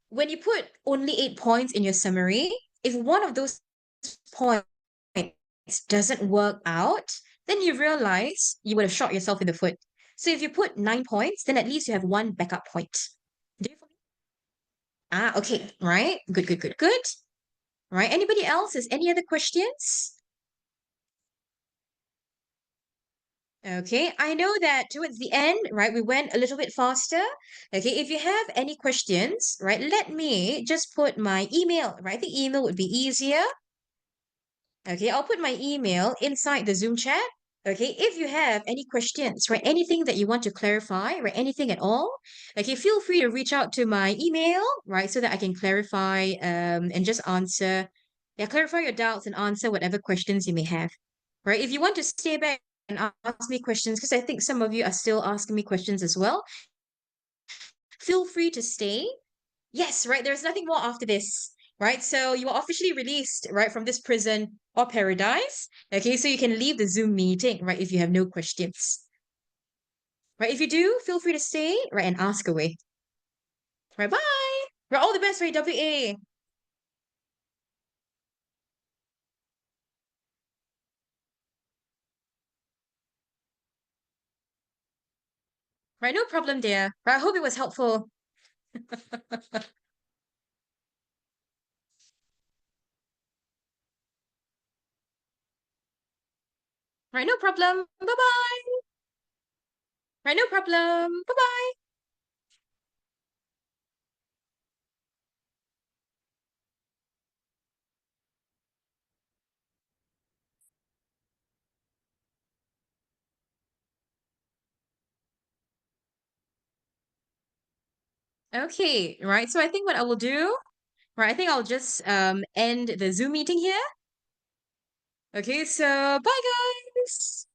when you put only 8 points in your summary, if one of those points doesn't work out, then you realize you would have shot yourself in the foot. So if you put 9 points, then at least you have one backup point. Do you follow? Okay, right. Good, good, good, good. Right. Anybody else? Is any other questions? Okay, I know that towards the end, right, we went a little bit faster. Okay, if you have any questions, right, let me just put my email, right? The email would be easier. Okay, I'll put my email inside the Zoom chat. Okay, if you have any questions, right, anything that you want to clarify, right, anything at all, okay, feel free to reach out to my email, right, so that I can clarify and just answer, yeah, clarify your doubts and answer whatever questions you may have, right? If you want to stay back and ask me questions, because I think some of you are still asking me questions as well, feel free to stay. Yes, right. There's nothing more after this, right? So you are officially released, right, from this prison or paradise. Okay, so you can leave the Zoom meeting, right, if you have no questions. Right, if you do, feel free to stay, right, and ask away. Right, bye. Right, all the best for your WA. Right, no problem, dear. Right, I hope it was helpful. Right, no problem. Bye-bye. Right, no problem. Bye-bye. Okay, right. So I think what I will do, right, I think I'll just end the Zoom meeting here. Okay, so bye guys.